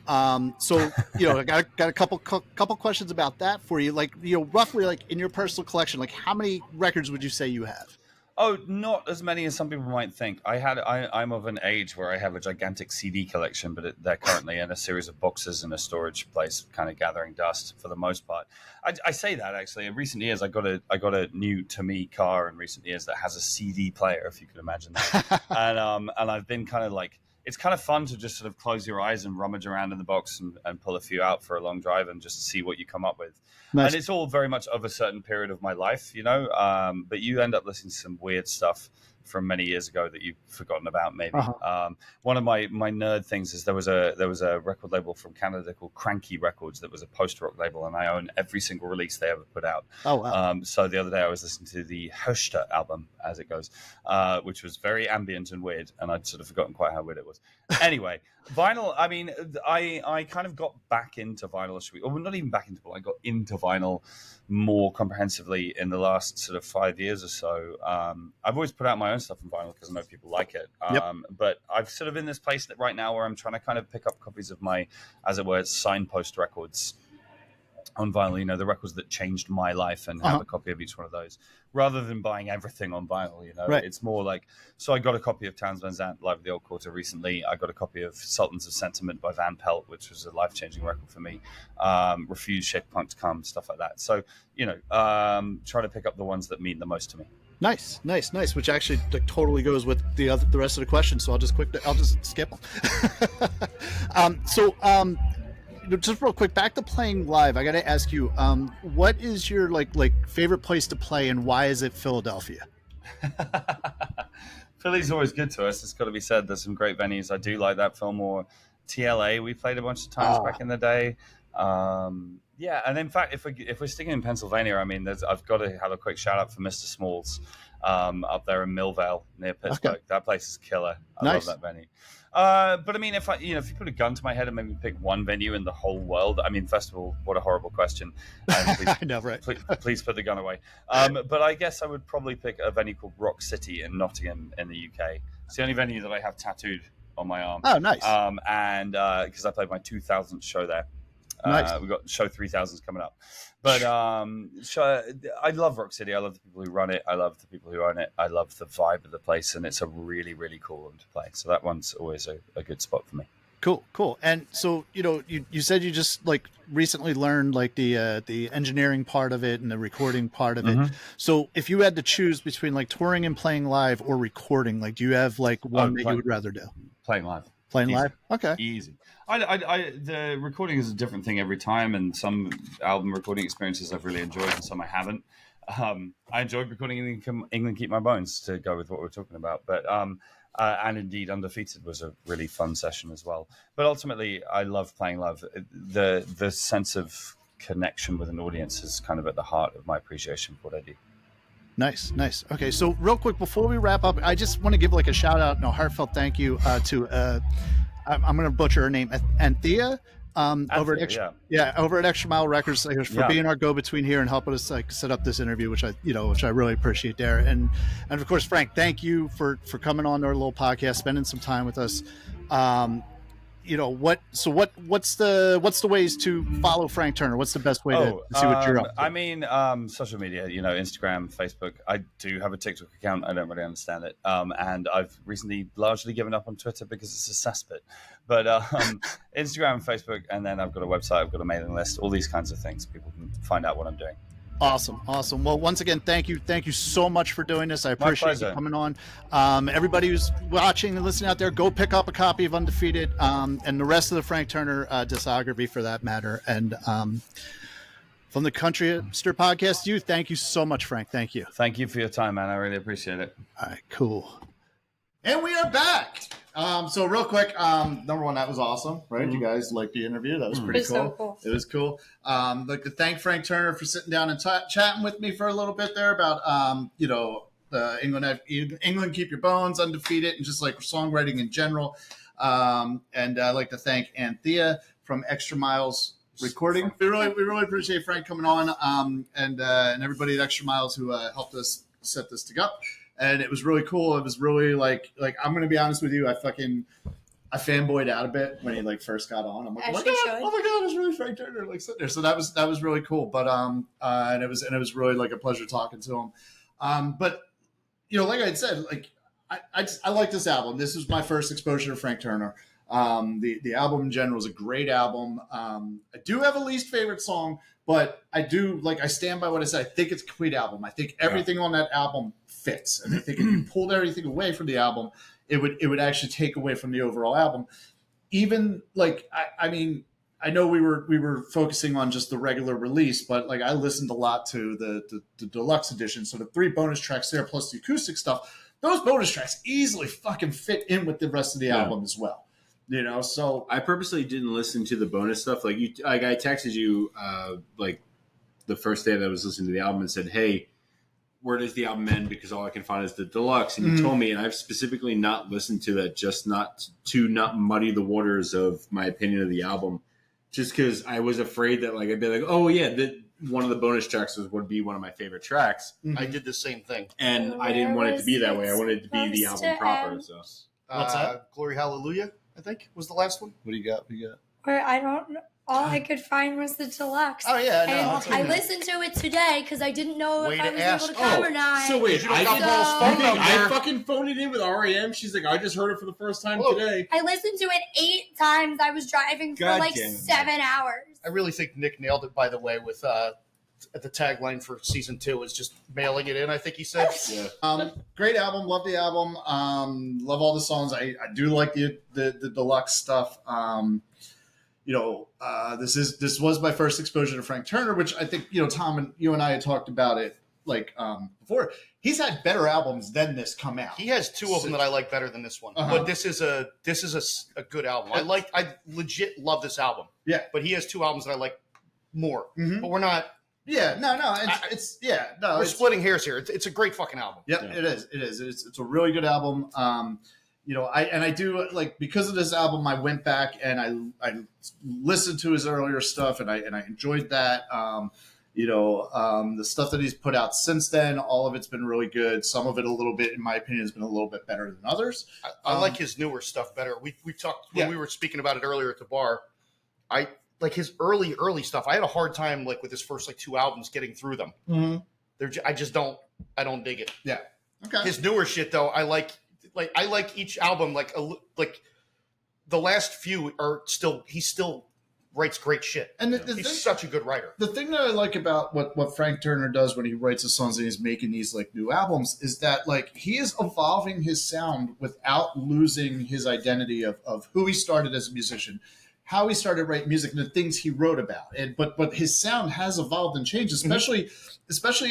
So I got a couple questions about that for you. Like, roughly, like in your personal collection, like how many records would you say you have? Oh, not as many as some people might think. I'm of an age where I have a gigantic CD collection, but they're currently in a series of boxes in a storage place, kind of gathering dust for the most part. I say that actually. In recent years, I got a new to me car in recent years that has a CD player, if you can imagine that. and I've been kind of like, it's kind of fun to just sort of close your eyes and rummage around in the box and pull a few out for a long drive and just see what you come up with. Nice. And it's all very much of a certain period of my life, but you end up listening to some weird stuff from many years ago that you've forgotten about, maybe. One of my nerd things is there was a record label from Canada called Cranky Records that was a post-rock label, and I own every single release they ever put out. Oh, wow. So the other day I was listening to the Hoshta album, as it goes, which was very ambient and weird, and I'd sort of forgotten quite how weird it was. Anyway, vinyl, I mean, I kind of got back into vinyl, or not even back into vinyl, I got into vinyl more comprehensively in the last sort of 5 years or so. I've always put out my own stuff in vinyl because I know people like it. But I've sort of in this place that right now where I'm trying to kind of pick up copies of my, as it were, signpost records on vinyl, the records that changed my life, and have a copy of each one of those, rather than buying everything on vinyl. Right. It's more like, so I got a copy of Towns Van Zandt Live at the Old Quarter recently. I got a copy of Sultans of Sentiment by Van Pelt, which was a life-changing record for me. Refuse, Shape Punk to Come, stuff like that. So, try to pick up the ones that mean the most to me. Nice. Which actually totally goes with the rest of the questions. So I'll just skip them. Just real quick, back to playing live. I got to ask you, what is your like favorite place to play, and why is it Philadelphia? Philly's always good to us. It's got to be said. There's some great venues. I do like that. Fillmore, TLA. We played a bunch of times back in the day. And in fact, if we're sticking in Pennsylvania, I mean, I've got to have a quick shout out for Mr. Smalls up there in Millvale near Pittsburgh. Okay. That place is killer. I love that venue. But I mean, if you put a gun to my head and maybe pick one venue in the whole world, I mean, first of all, what a horrible question. Please, I know, right? Please put the gun away. But I guess I would probably pick a venue called Rock City in Nottingham in the UK. It's the only venue that I have tattooed on my arm. Oh, nice. And because I played my 2000th show there. Nice. We've got show 3000s coming up. But I love Rock City. I love the people who run it. I love the people who own it. I love the vibe of the place, and it's a really, really cool one to play. So that one's always a good spot for me. Cool. And so, you said you just like recently learned like the engineering part of it and the recording part of it. So if you had to choose between like touring and playing live or recording, like do you have like one that you would rather do? Playing live. Playing Easy. live? Okay. Easy. The recording is a different thing every time, and some album recording experiences I've really enjoyed, and some I haven't. I enjoyed recording England Keep My Bones, to go with what we're talking about, but and indeed Undefeated was a really fun session as well. But ultimately, I love playing live. The sense of connection with an audience is kind of at the heart of my appreciation for what I do. Nice. Okay, so real quick before we wrap up, I just want to give like a shout out and a heartfelt thank you to I'm going to butcher her name, Anthea, over at over at Extra Mile Records, for being our go-between here and helping us like set up this interview, which I really appreciate there. And of course, Frank, thank you for coming on our little podcast, spending some time with us. What's the ways to follow Frank Turner? What's the best way to see what you're up to? I mean, social media, Instagram, Facebook. I do have a TikTok account. I don't really understand it. And I've recently largely given up on Twitter because it's a cesspit. But Instagram, Facebook, and then I've got a website, I've got a mailing list, all these kinds of things. People can find out what I'm doing. Awesome. Well, once again, thank you so much for doing this. I appreciate you coming on. Everybody who's watching and listening out there, go pick up a copy of Undefeated, and the rest of the Frank Turner discography for that matter. And from the Country Hipster Podcast, thank you so much, Frank. Thank you. Thank you for your time, man. I really appreciate it. All right, cool. And we are back. So real quick, number one, that was awesome, right? You guys liked the interview. That was pretty cool. So cool. It was cool. I'd like to thank Frank Turner for sitting down and chatting with me for a little bit there about, England Keep Your Bones, Undefeated, and just like songwriting in general. And I'd like to thank Anthea from Extra Miles Recording. We really appreciate Frank coming on, and everybody at Extra Miles who helped us set this together. And it was really cool. It was really like I'm going to be honest with you. I fanboyed out a bit when he like first got on. I'm like, oh my god, it's really Frank Turner like sitting there. So that was really cool. But and it was really like a pleasure talking to him. But like I had said, like I like this album. This was my first exposure to Frank Turner. The album in general is a great album. I do have a least favorite song, but I stand by what I said. I think it's a complete album. I think everything on that album fits. And I think if you pulled everything away from the album, it would actually take away from the overall album. Even like, I mean, I know we were focusing on just the regular release, but like I listened a lot to the deluxe edition. So the 3 bonus tracks there, plus the acoustic stuff, those bonus tracks easily fucking fit in with the rest of the album as well. So I purposely didn't listen to the bonus stuff. Like I texted you like the first day that I was listening to the album and said, "Hey, where does the album end? Because all I can find is the deluxe." And you told me, and I've specifically not listened to that, just not muddy the waters of my opinion of the album, just because I was afraid that like I'd be like, "Oh yeah, one of the bonus tracks would be one of my favorite tracks." I did the same thing, and I didn't want it to be that way. I wanted it to be the album proper. So what's that? Glory Hallelujah, I think, was the last one. what do you got? Or I don't know. All I could find was the deluxe. Oh yeah, no. And I listened to it today because I didn't know if I was able to come or not. So wait, I fucking phoned it in with REM. She's like, I just heard it for the first time today. I listened to it 8 times. I was driving for 7 hours. I really think Nick nailed it, by the way, with the tagline for season 2 is just mailing it in, I think he said. Yeah. Great album. Love the album. Love all the songs. I do like the deluxe stuff. This was my first exposure to Frank Turner, which I think, Tom and you and I had talked about it before. He's had better albums than this come out. He has 2 of them that I like better than this one, but this is a good album. I legit love this album. Yeah, but he has 2 albums that I like more. But we're not. Yeah, no. We're splitting hairs here. It's a great fucking album. Yep, yeah. It is. It's a really good album. I do like, because of this album, I went back and I listened to his earlier stuff and I enjoyed that. The stuff that he's put out since then, all of it's been really good. Some of it, a little bit, in my opinion, has been a little bit better than others. I like his newer stuff better. We talked when we were speaking about it earlier at the bar. I like his early stuff. I had a hard time with his first 2 albums getting through them. Mm-hmm. I don't dig it. Yeah. Okay. His newer shit though, I like each album. Like the last few are still, he's still writes great shit. And he's such a good writer. The thing that I like about what Frank Turner does when he writes his songs and he's making these like new albums is that like he is evolving his sound without losing his identity of who he started as a musician, how he started writing music, and the things he wrote about. And but his sound has evolved and changed, especially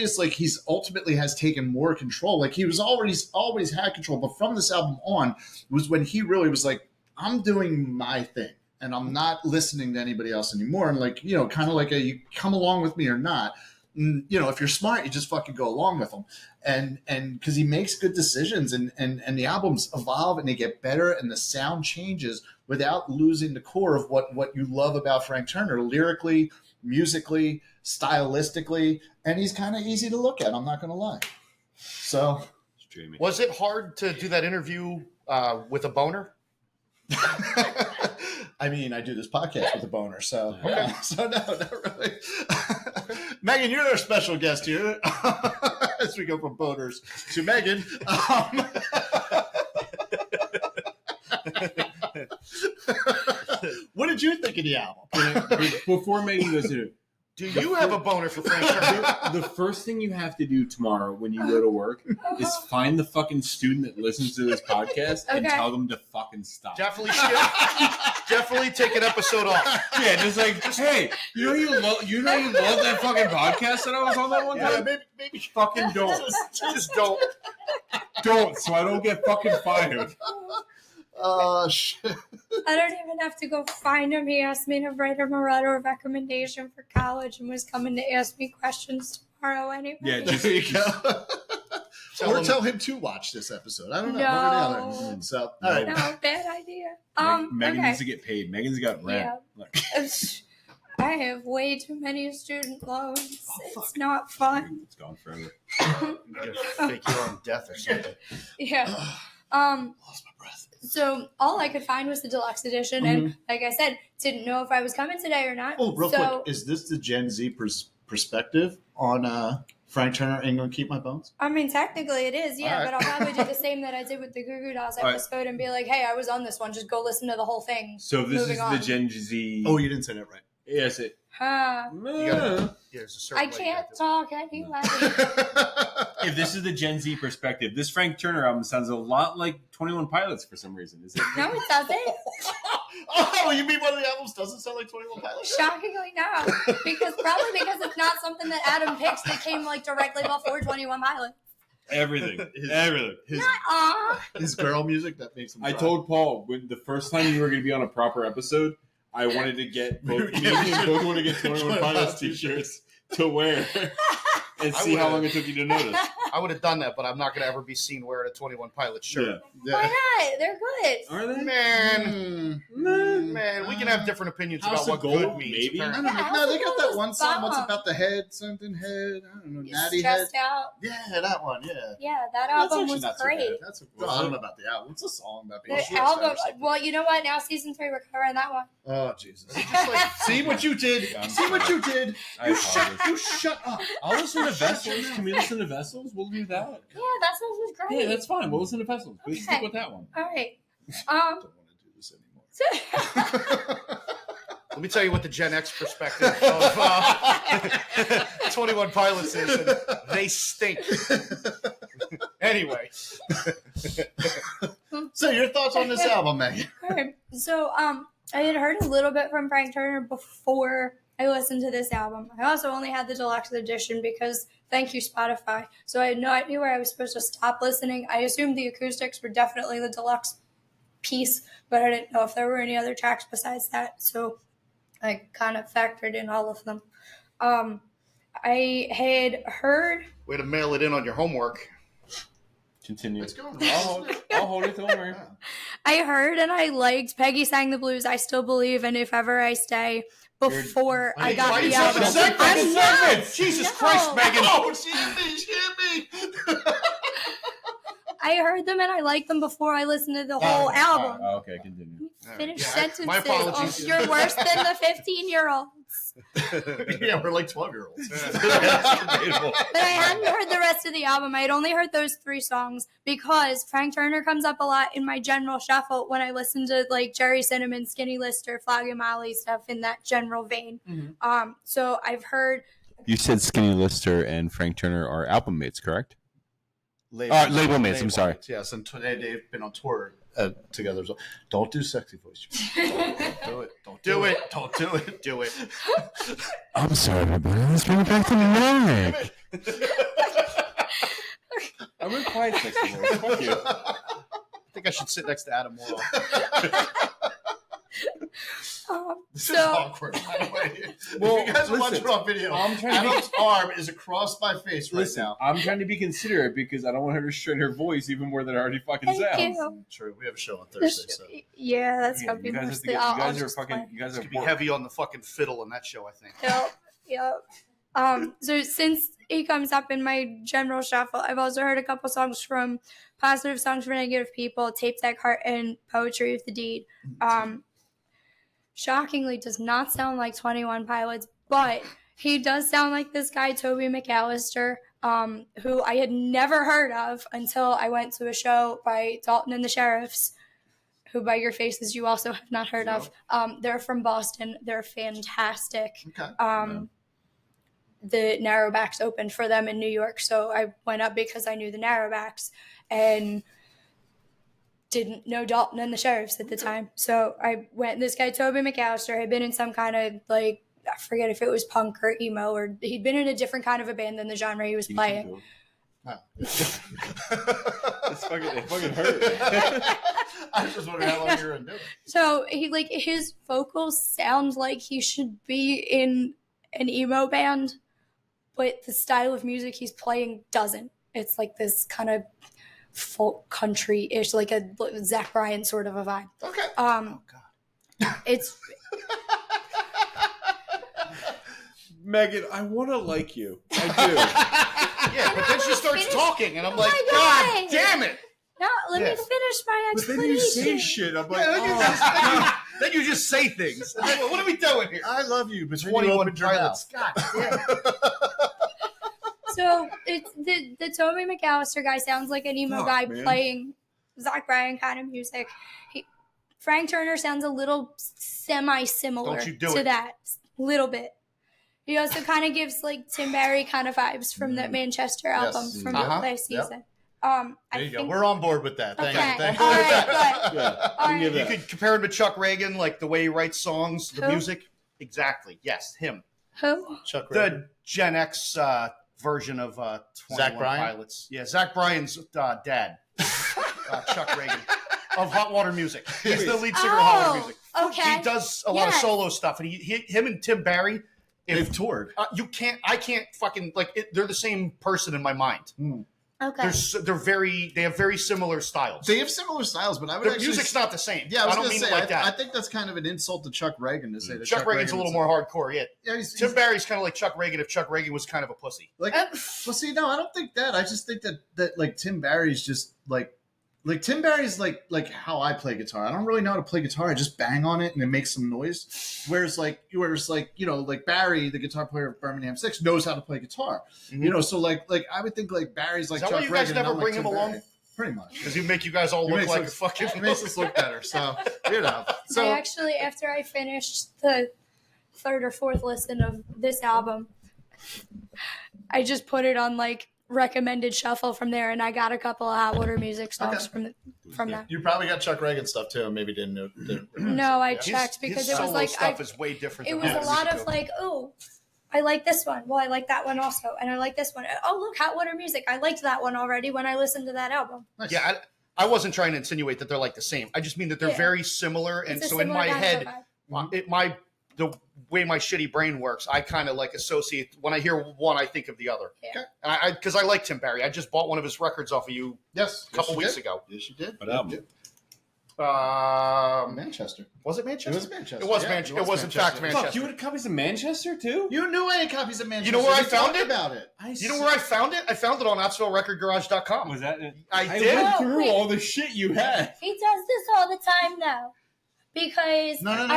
as like he's ultimately has taken more control. Like he was always had control, but from this album on was when he really was like, I'm doing my thing. And I'm not listening to anybody else anymore. And like, you know, kind of like you come along with me or not. And, you know, if you're smart, you just fucking go along with him. And because he makes good decisions and the albums evolve and they get better and the sound changes without losing the core of what you love about Frank Turner, lyrically, musically, stylistically. And he's kind of easy to look at. I'm not going to lie. So. Was it hard to do that interview with a boner? I mean, I do this podcast with a boner, so yeah. So no, not really. Megan, you're our special guest here as we go from boners to Megan. What did you think of the album? Before Megan goes to it, do you have a boner for Frank Turner? The first thing you have to do tomorrow when you go to work is find the fucking student that listens to this podcast and tell them to fucking stop. Definitely take an episode off. Yeah, just like, hey, you love that fucking podcast that I was on that one time? Yeah, maybe fucking don't. Just don't. Don't, so I don't get fucking fired. Oh, shit. I don't even have to go find him. He asked me to write him a letter of recommendation for college and was coming to ask me questions tomorrow anyway. Yeah, just there you go. Tell him to watch this episode. I don't know. One or the other. So, all right. No, bad idea. Megan needs to get paid. Megan's got rent. Yeah. I have way too many student loans. It's not fun. It's gone forever. Fake your own death or something. Yeah. Lost my breath. So all I could find was the deluxe edition, and like I said, didn't know if I was coming today or not. Oh, real quick, is this the Gen Z perspective on Frank Turner Ain't Gonna Keep My Bones? I mean, technically it is, yeah, Right. but I'll probably do the same that I did with the Goo Goo Dolls episode and be like, hey, I was on this one, just go listen to the whole thing. So this Moving is on. the Gen Z. Oh, you didn't say that right. Yes, it. There's a certain I can't talk anyway. If this is the Gen Z perspective, this Frank Turner album sounds a lot like 21 Pilots for some reason. Is it? No, it doesn't. Oh, you mean one of the albums doesn't sound like 21 Pilots? Shockingly, no. Because it's not something that Adam picks that came like directly before 21 Pilots. Everything. His girl music that makes him cry. I told Paul when the first time you were going to be on a proper episode, I wanted to get both me and him both want to get 21 Pilots t-shirts to wear and see how long it took you to notice. I would have done that, but I'm not going to ever be seen wearing a 21 Pilots shirt. Yeah. Why not? They're good. Are they? Man, we can have different opinions House about of what Gold, good means. maybe? apparently. No, they got that one song. Bomb. What's about the head? Something head. I don't know. It's Natty head. stressed out. Yeah, that one. Yeah. Yeah, that That's album actually was not so great. bad. I don't know about the album. What's the song about? being The stressed album. out or something? Well, you know what? Now season 3, we're covering that one. Oh Jesus! Just like, See what you did. See what you did. You shut up. I'll listen to Vessels. Can we listen to Vessels? We'll do that. Yeah, that song was great. Yeah, that's fine. We'll listen to Vessels. We Okay. stick with that one. All right. I don't want to do this anymore. let me tell you what the Gen X perspective of 21 Pilots is. And they stink. Anyway. So your thoughts on this album, Megan? Okay. So, I had heard a little bit from Frank Turner before I listened to this album. I also only had the deluxe edition because, thank you, Spotify. So I had no idea where I was supposed to stop listening. I assumed the acoustics were definitely the deluxe piece, but I didn't know if there were any other tracks besides that. So I kind of factored in all of them. I had heard... Way to mail it in on your homework. Continue. It's going. I'll hold it. Don't worry. I heard and I liked Peggy Sang the Blues, I Still Believe, and If Ever I Stay before I got the album. I'm not. Jesus Christ, Megan. Oh, she hit me. I heard them and I liked them before I listened to the whole album. Okay, continue. Finish Yeah, sentences. my apologies. Oh, you're worse than the 15-year-olds. Yeah, we're like 12-year-olds. But I hadn't heard the rest of the album. I had only heard those 3 songs because Frank Turner comes up a lot in my general shuffle when I listen to like Jerry Cinnamon, Skinny Lister, Flogging Molly stuff in that general vein. So I've heard. You said Skinny Lister and Frank Turner are album mates, correct? Label mates, I'm sorry. Yes, and today they've been on tour together. So don't do sexy voice. Don't do it. Don't do it. Do it. I'm sorry, everybody. Let's bring it back to the mic. I'm in quiet sexy voice. Fuck you. I think I should sit next to Adam more often. This is awkward, by the way. Well, if you guys are listen, watching on video, I'm trying to Adam's arm is across my face right now. I'm trying to be considerate because I don't want her to strain her voice even more than it already fucking Thank sounds. you. True, we have a show on Thursday, so. Yeah, that's Yeah, gonna be you guys worse. have to get, you guys are fucking. You guys It's are going to be heavy on the fucking fiddle in that show, I think. Yep. So since he comes up in my general shuffle, I've also heard a couple songs from Positive Songs for Negative People, Tape Deck Heart, and Poetry of the Deed. Shockingly does not sound like 21 Pilots, but he does sound like this guy, Toby McAllister, who I had never heard of until I went to a show by Dalton and the Sheriffs, who by your faces you also have not heard of. They're from Boston. They're fantastic. Okay. The Narrowbacks opened for them in New York, so I went up because I knew the Narrowbacks and didn't know Dalton and the Sheriffs at the time. So I went, this guy, Toby McAllister, had been in some kind of, like, I forget if it was punk or emo, or he'd been in a different kind of a band than the genre he was playing. It fucking hurt. I was just wondering how long you were going to do it. So he, like, his vocals sound like he should be in an emo band, but the style of music he's playing doesn't. It's like this kind of folk country-ish, like a Zach Bryan sort of a vibe. Okay. Oh, God. It's Megan, I want to like you. I Yeah, but then she starts Finish- talking, and I'm Oh like, my God God. damn it. no. Let me Yes. finish my do. But then you explanation. say shit. I'm like, Then you just say things. And then, what are we doing here? I love you, but 21 Pilots. God damn it. So it's the Toby McAllister guy sounds like an emo Fuck, guy man. playing Zach Bryan kind of music. Frank Turner sounds a little semi-similar Don't you do to it. that, little bit. He also kind of gives like Tim Barry kind of vibes from that Manchester album from last season. I There you go. think, We're on board with that. Thank Okay. you. Thank you. All right, good. Yeah. All Give me right. You that. could compare him to Chuck Reagan, like the way he writes songs, the Who? music. Exactly. Yes, him. Who? Chuck Reagan. The Gen X version of 21 Zach Bryan? Pilots. Yeah, Zach Bryan's dad, Chuck Reagan, of Hot Water Music. He's the lead singer of Hot Water Music. Okay. He does a lot of Yes. solo stuff, and him and Tim Barry. They've toured. I can't fucking like. They're the same person in my mind. Okay. They have very similar styles. They have similar styles, but I would Their actually... music's not the same. Yeah, I was don't going to mean say, it like that. I think that's kind of an insult to Chuck Reagan to say that Chuck Reagan's a little more hardcore. Yeah, Tim Barry's kind of like Chuck Reagan if Chuck Reagan was kind of a pussy. Like, well, see, no, I don't think that. I just think that like Tim Barry's just like Tim Barry's like how I play guitar. I don't really know how to play guitar. I just bang on it and it makes some noise. Whereas like like Barry, the guitar player of Birmingham Six, knows how to play guitar. Mm-hmm. You know, so like I would think like Barry's like Is that Chuck why you guys Reagan. never and I'm bring like him Tim along? Barry. Pretty much. Because you make you guys all It look makes like us- a fucking. It makes us look better. So you know. So I actually, after I finished the third or fourth listen of this album, I just put it on like recommended shuffle from there, and I got a couple of Hot Water Music songs from that. you probably got Chuck Reagan stuff too, and maybe didn't know. No, I His- checked because his it was solo like stuff is way different. it than was Hot a Water lot Music, of though. like, oh, I like this one. Well, I like that one also, and I like this one. Oh, look, Hot Water Music. I liked that one already when I listened to that album. Nice. Yeah, I wasn't trying to insinuate that they're like the same. I just mean that they're Yeah. very similar, and It's a so in similar my kind of head, vibe. the way my shitty brain works, I kind of like associate when I hear one, I think of the other. Yeah. And because I like Tim Barry, I just bought one of his records off of you Yes. a couple you weeks did. ago. Yes, you did. What album? Manchester. Was it Manchester? It was Manchester. It was Yeah, Manchester. It was in fact Manchester. Fuck, you had copies of Manchester too? You knew I had copies of Manchester. You know where I We found talked it? about it. You know where I found it? I found it on OttsvilleRecordGarage.com. Was that it? I did? went through wait. all the shit you had. He does this all the time now. Because No, What are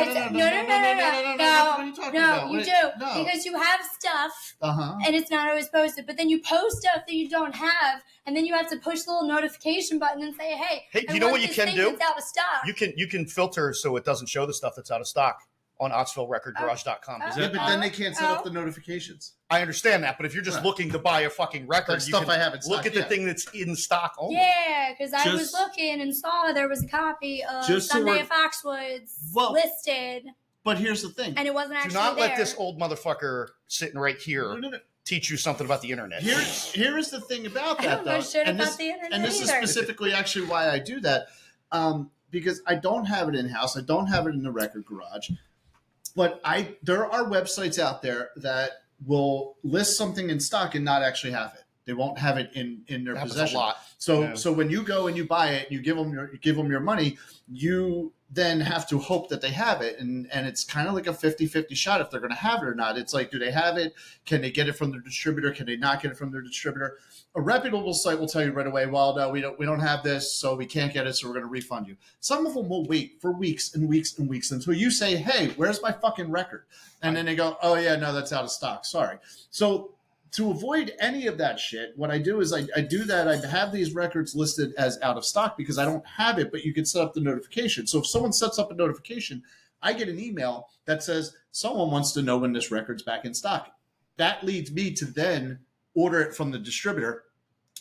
you talking about? you Wait, do. no. Because you have stuff Uh-huh. and it's not always posted, but then you post stuff that you don't have, and then you have to push the little notification button and say, "Hey, Hey, I you know want what you this can thing do? that's out of stock." You can filter so it doesn't show the stuff that's out of stock on OttsvilleRecordGarage.com. Oh. Yeah, but then they can't set up the notifications. I understand that, but if you're just Right. looking to buy a fucking record, That's you stuff can I have in stock, look at the yeah. thing that's in stock only. Yeah, because I was Just- looking and saw there was a copy of Just so Sunday we're- at Foxwoods Well- listed, But here's the thing. and it wasn't Do actually not there. let this old motherfucker sitting right here No, no, no. teach you something about the internet. Here is the thing about I that, don't know though. shit and about this, the internet and this is either. specifically actually why I do that, because I don't have it in house. I don't have it in the record garage. But there are websites out there that will list something in stock and not actually have it. They won't have it in their That happens possession. a lot. So Yeah. so when you go and you buy it, you give them your money, you then have to hope that they have it, and it's kind of like a 50-50 shot if they're going to have it or not. It's like, do they have it? Can they get it from their distributor? Can they not get it from their distributor? A reputable site will tell you right away, well, no, we don't have this, so we can't get it, so we're going to refund you. Some of them will wait for weeks and weeks and weeks until you say, hey, where's my fucking record? And then they go, oh yeah, no, that's out of stock, sorry. So to avoid any of that shit, what I do is I do that. I have these records listed as out of stock because I don't have it, but you can set up the notification. So if someone sets up a notification, I get an email that says someone wants to know when this record's back in stock. That leads me to then order it from the distributor.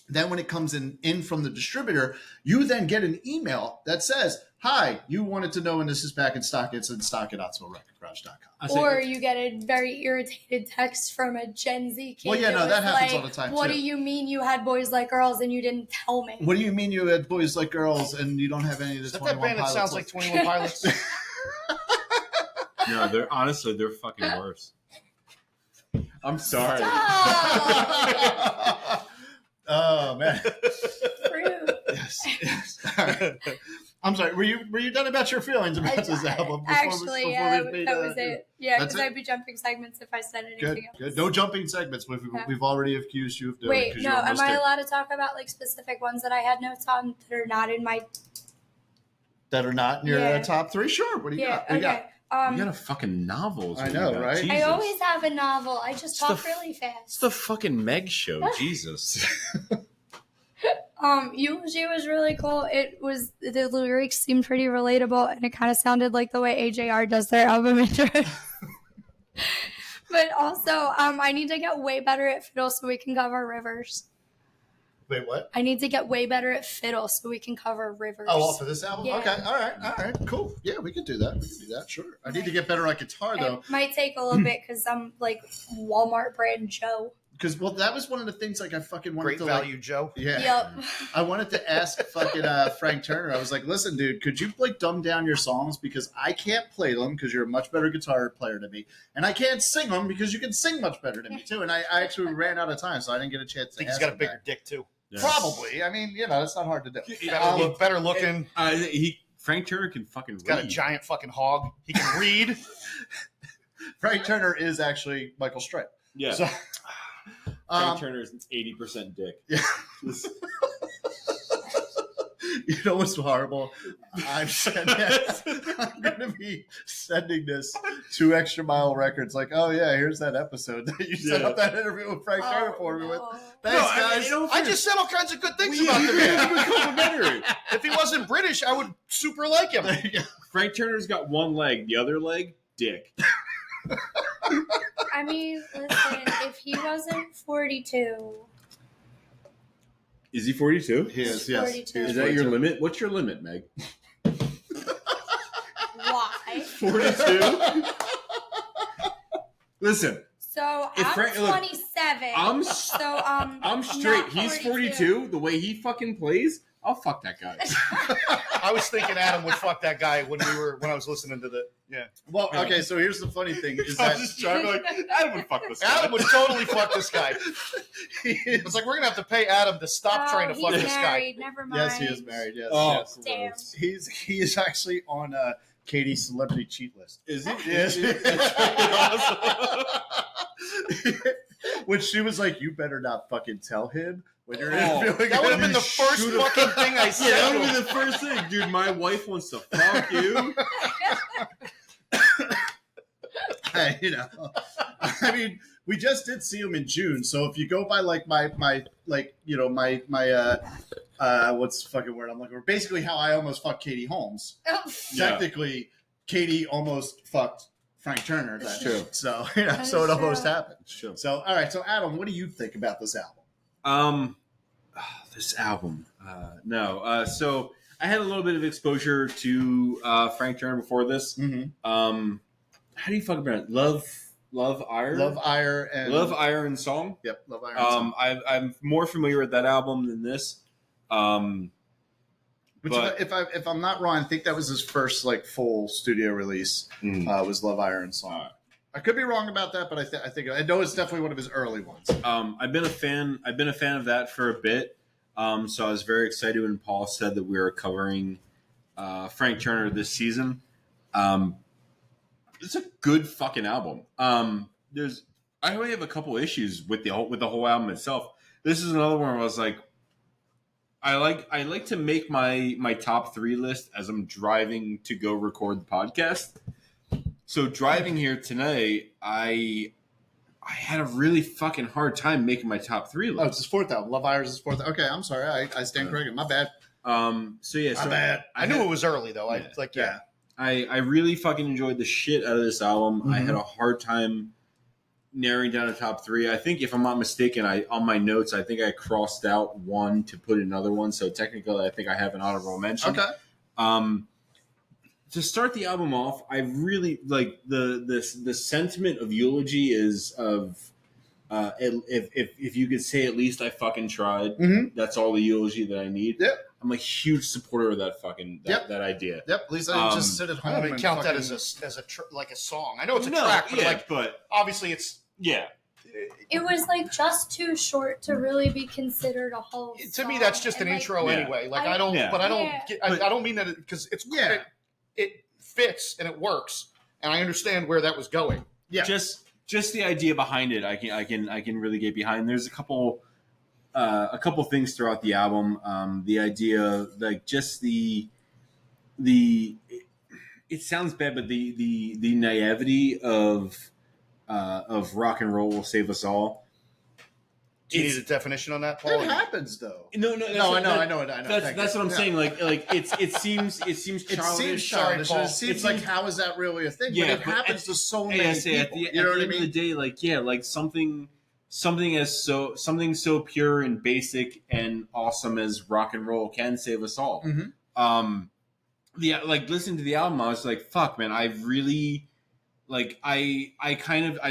Then when it comes in from the distributor, you then get an email that says, hi, you wanted to know when this is back in stock. It's in stock at OttsvilleRecordGarage.com. Or you get a very irritated text from a Gen Z kid. Well, yeah, no, was that happens like, all the time, What too. do you mean you had boys like girls and you didn't tell me? What do you mean you had boys like girls and you don't have any of the Is that 21 band that Pilots sounds like 21 Pilots? No, they're fucking worse. I'm sorry. Stop! Oh man. Rude. Yes. All right. I'm sorry. Were you done about your feelings about this album? Actually, that was it. Yeah, That's because it? I'd be jumping segments if I said anything Good. else. Good. No jumping segments. We've already accused you of doing. Wait, 'cause no, you am almost I did. allowed to talk about like specific ones that I had notes on that are not in my? That are not in your Yeah. top three? Sure. What do you Yeah, got? What do you okay. You got a fucking novel. is I what know, you got. right? Jesus. I always have a novel. I just It's talk the- really It's fast. the fucking Meg show. Jesus. Eulogy was really cool. It was the lyrics seemed pretty relatable, and it kind of sounded like the way AJR does their album intro. But also, I need to get way better at fiddle so we can cover rivers. Wait, what? I need to get way better at fiddle so we can cover rivers. Oh, well, for this album? Yeah. Okay. All right. Cool. Yeah, we can do that. Sure. I need to get better on guitar, though. It might take a little bit because I'm like Walmart brand Joe. Because, well, that was one of the things, like, I fucking wanted Great to, value, Joe. Yeah. Yep. I wanted to ask fucking Frank Turner. I was like, listen, dude, could you like dumb down your songs because I can't play them because you're a much better guitar player than me, and I can't sing them because you can sing much better than me too. And I actually ran out of time, so I didn't get a chance I to. think he's ask got a him bigger that. dick too. Yeah. Probably. I mean, it's not hard to do. Better looking. Frank Turner can fucking He's got a read. giant fucking hog. He can read. Frank Turner is actually Michael Stripe. Yeah. So, Frank Turner is 80% dick. Yeah. You know what's horrible? I'm going to be sending this to Extra Mile Records. Like, oh yeah, here's that episode that you set up that interview with Frank Turner for me with. Thanks, guys. I just said all kinds of good things We- about the we man. have a complimentary. If he wasn't British, I would super like him. There you go. Frank Turner's got one leg. The other leg, dick. I mean, listen, if he wasn't 42, Is he 42? He is, He's yes. 42. He Is that your limit? What's your limit, Meg? why? 42? Listen, So If I'm Frank- look, 27. I'm so I'm straight. not He's 42. The way he fucking plays, I'll fuck that guy. I was thinking Adam would fuck that guy when I was listening to the Well, okay, so here's the funny thing is I that was just trying to like, Adam would fuck this guy. Adam would totally fuck this guy. It's like we're gonna have to pay Adam to stop trying to fuck he's this married. guy. Never mind. yes, he is married. Yes, Oh, yes. Damn. He is actually on Katie's celebrity cheat list. Is he? Yes. That's awesome. When she was like, "You better not fucking tell him when you're Oh, interviewing." That would have him, been the you first shoot him." fucking thing I said. Yeah, that to would be him. the first thing, dude. My wife wants to fuck you. Hey, you know, I mean, we just did see him in June. So if you go by like my what's the fucking word I'm looking for? Basically, how I almost fucked Katie Holmes. Oh. Yeah. Technically, Katie almost fucked Frank Turner. That's true. So That so is it almost true. happened. Sure. So all right. So Adam, what do you think about this album? This album. So I had a little bit of exposure to Frank Turner before this. Mm-hmm. How do you fuck about it? Love Ire? Love Ire and Love Ire and Song. Yep, Love Ire. And Song. I'm more familiar with that album than this. Which, but- if I'm not wrong, I think that was his first like full studio release. Was Love Ire and Song. I could be wrong about that, but I think I know it's definitely one of his early ones. I've been a fan of that for a bit. So I was very excited when Paul said that we were covering Frank Turner this season. It's a good fucking album. I only have a couple issues with the whole album itself. This is another one where I was like, I like to make my top 3 list as I'm driving to go record the podcast. So driving here today, I had a really fucking hard time making my top 3 list. Oh, it's his fourth album. Love Ire is his fourth. Okay, I'm sorry. I stand corrected. My bad. My bad. I knew it was early though. Yeah. I really fucking enjoyed the shit out of this album. Mm-hmm. I had a hard time narrowing down a top 3. I think if I'm not mistaken, on my notes, I think I crossed out one to put another one. So technically, I think I have an honorable mention. Okay. To start the album off, I really like the sentiment of eulogy is of if you could say at least I fucking tried. Mm-hmm. That's all the eulogy that I need. Yep. I'm a huge supporter of that that idea. Yep. At least I didn't just sit at I home. don't even and count that fucking- as a song. I know it's a track, but but obviously it's yeah. It was like just too short to really be considered a whole. to me song. that's just an And, like, intro Yeah. anyway. Like I- I don't, Yeah. but I don't, Yeah. I don't mean that because it's Yeah. it fits and it works, and I understand where that was going. Yeah. Just the idea behind it, I can really get behind. There's a couple things throughout the album. The idea, like just the it sounds bad, but the naivety of rock and roll will save us all. Do you need a definition on that, Paul? It happens though. No, I know. That's what I'm saying. Like it seems It seems childish. childish. Paul. It seems It like, seems- how is that really a thing? Yeah, but it but happens at- to so Hey, many I say at people. the, You know at what the I end mean? of the day, like something so pure and basic and awesome as rock and roll can save us all. Mhm. Like listening to the album, I was like, fuck, man, I really like I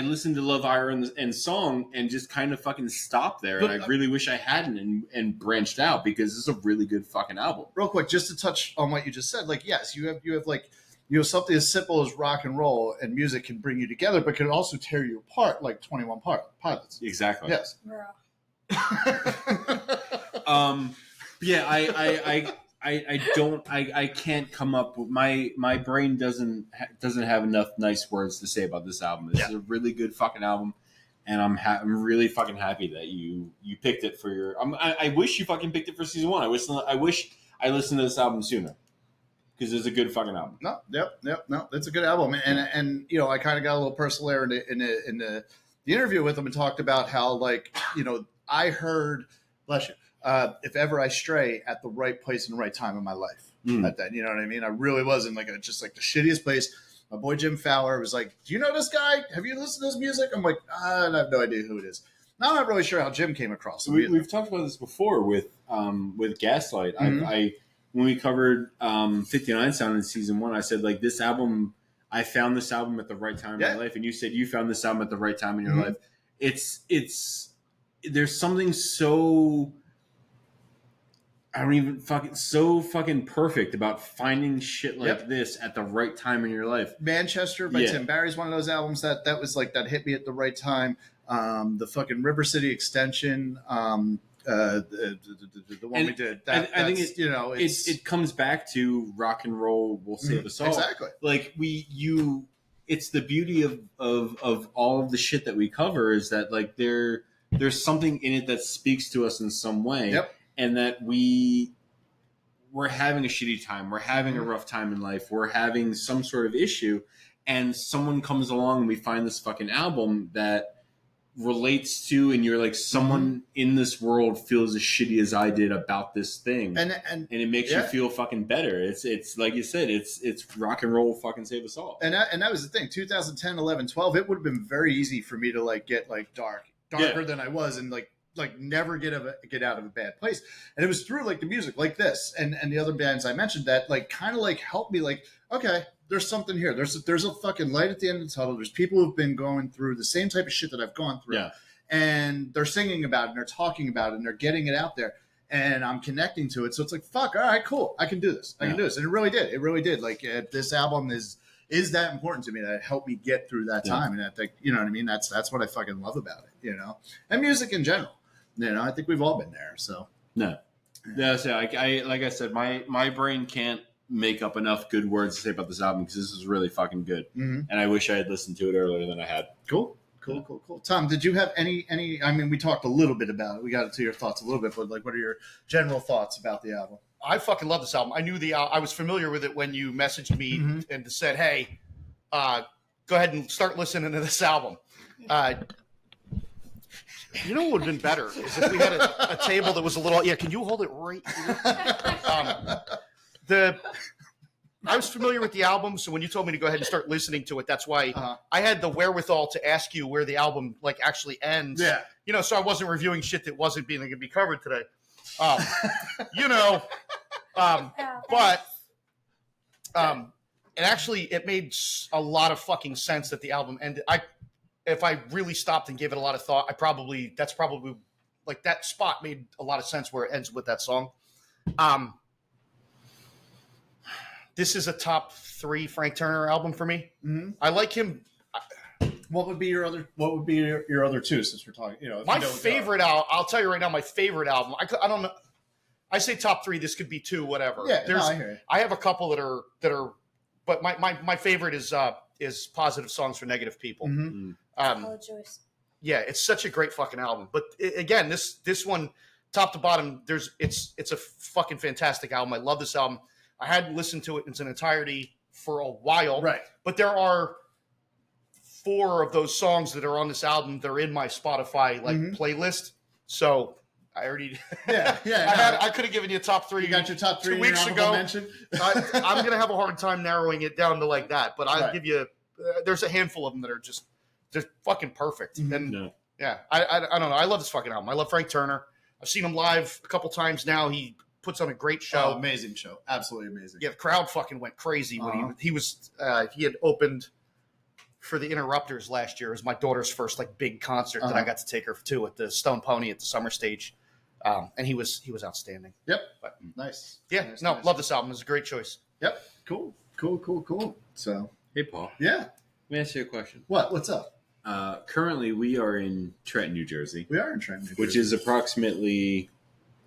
listened to Love Ire and Song and just kind of fucking stopped there. But, and I really wish I hadn't and branched out because this is a really good fucking album. Real quick, just to touch on what you just said, like yes, you have something as simple as rock and roll and music can bring you together, but can also tear you apart, like 21 Pilots. Exactly. Yes. Bro. Yeah, I can't come up with my brain doesn't have enough nice words to say about this album. This is a really good fucking album, and I'm really fucking happy that you picked it for your. I wish you fucking picked it for season 1. I wish I listened to this album sooner because it's a good fucking album. No, no, it's a good album, and you know, I kind of got a little personal there in the interview with him and talked about how, like, you know, I heard, bless you, if ever I stray at the right place and the right time in my life. At that, you know what I mean? I really was in just the shittiest place. My boy Jim Fowler was like, "Do you know this guy? Have you listened to his music?" I'm like, I have no idea who it is. Now I'm not really sure how Jim came across him. We've talked about this before with Gaslight. Mhm. When we covered 59 Sound in season 1, I said, like, this album, I found this album at the right time in my life, and you said you found this album at the right time in your life. It's there's something so I don't even fucking perfect about finding shit like this at the right time in your life. Manchester by Tim Barry's one of those albums that was like that hit me at the right time. The fucking River City extension, the one we did. I think it comes back to rock and roll will save us all. Exactly. Like it's the beauty of all of the shit that we cover is that like there's something in it that speaks to us in some way. Yep. And that we're having a shitty time, we're having a rough time in life, we're having some sort of issue, and someone comes along and we find this fucking album that relates to, and you're like, someone in this world feels as shitty as I did about this thing, and it makes you feel fucking better. It's like you said, it's rock and roll fucking save us all. And that was the thing. 2010, 11, 12, it would have been very easy for me to like get like darker than I was, and like never get out of a bad place. And it was through like the music like this and the other bands I mentioned that like kind of like helped me like, okay, there's something here. There's a fucking light at the end of the tunnel. There's people who've been going through the same type of shit that I've gone through. Yeah. And they're singing about it and they're talking about it and they're getting it out there. And I'm connecting to it. So it's like, fuck, all right, cool. I can do this. I can do this. And it really did. It really did. Like this album is that important to me that it helped me get through that time. And I think, you know what I mean? That's what I fucking love about it, you know? And music in general. You know, I think we've all been there. So no, so like I said, my brain can't make up enough good words to say about this album because this is really fucking good, and I wish I had listened to it earlier than I had. Cool. Tom, did you have any? I mean, we talked a little bit about it. We got into your thoughts a little bit, but like, what are your general thoughts about the album? I fucking love this album. I knew I was familiar with it when you messaged me and said, "Hey, go ahead and start listening to this album." You know what would have been better is if we had a table that was a little. Yeah, can you hold it right here? I was familiar with the album, so when you told me to go ahead and start listening to it, that's why I had the wherewithal to ask you where the album like actually ends. Yeah, you know, so I wasn't reviewing shit that wasn't going to be covered today. But and actually, it made a lot of fucking sense that the album ended. If I really stopped and gave it a lot of thought, that's probably like that spot made a lot of sense where it ends with that song. This is a top 3 Frank Turner album for me. Mm-hmm. I like him. What would be your other two since we're talking? You know, my favorite album. I'll tell you right now, my favorite album. I don't know. I say top 3. This could be 2, whatever. Yeah, I hear you. I have a couple that are, but my favorite is Positive Songs for Negative People. Mm-hmm. Choice. Yeah, it's such a great fucking album. But again, this one, top to bottom, it's a fucking fantastic album. I love this album. I hadn't listened to it in its entirety for a while. Right. But there are 4 of those songs that are on this album. They're in my Spotify playlist. So I already I could have given you a top 3. You got your top 3 2 weeks ago. I'm gonna have a hard time narrowing it down to like that. But I'll give you. There's a handful of them that are just fucking perfect. Mm-hmm. And I don't know. I love this fucking album. I love Frank Turner. I've seen him live a couple times now. He puts on a great show. Oh, amazing show. Absolutely amazing. Yeah, the crowd fucking went crazy when he had opened for the Interrupters last year. It was my daughter's first like big concert that I got to take her to at the Stone Pony at the Summer Stage. And he was outstanding. Yep. But, nice. Yeah. Nice. Love this album. It's a great choice. Yep. Cool. So hey, Paul. Yeah. Let me ask you a question. What's up? Currently, we are in Trenton, New Jersey. We are in Trenton, New Jersey. Which is approximately,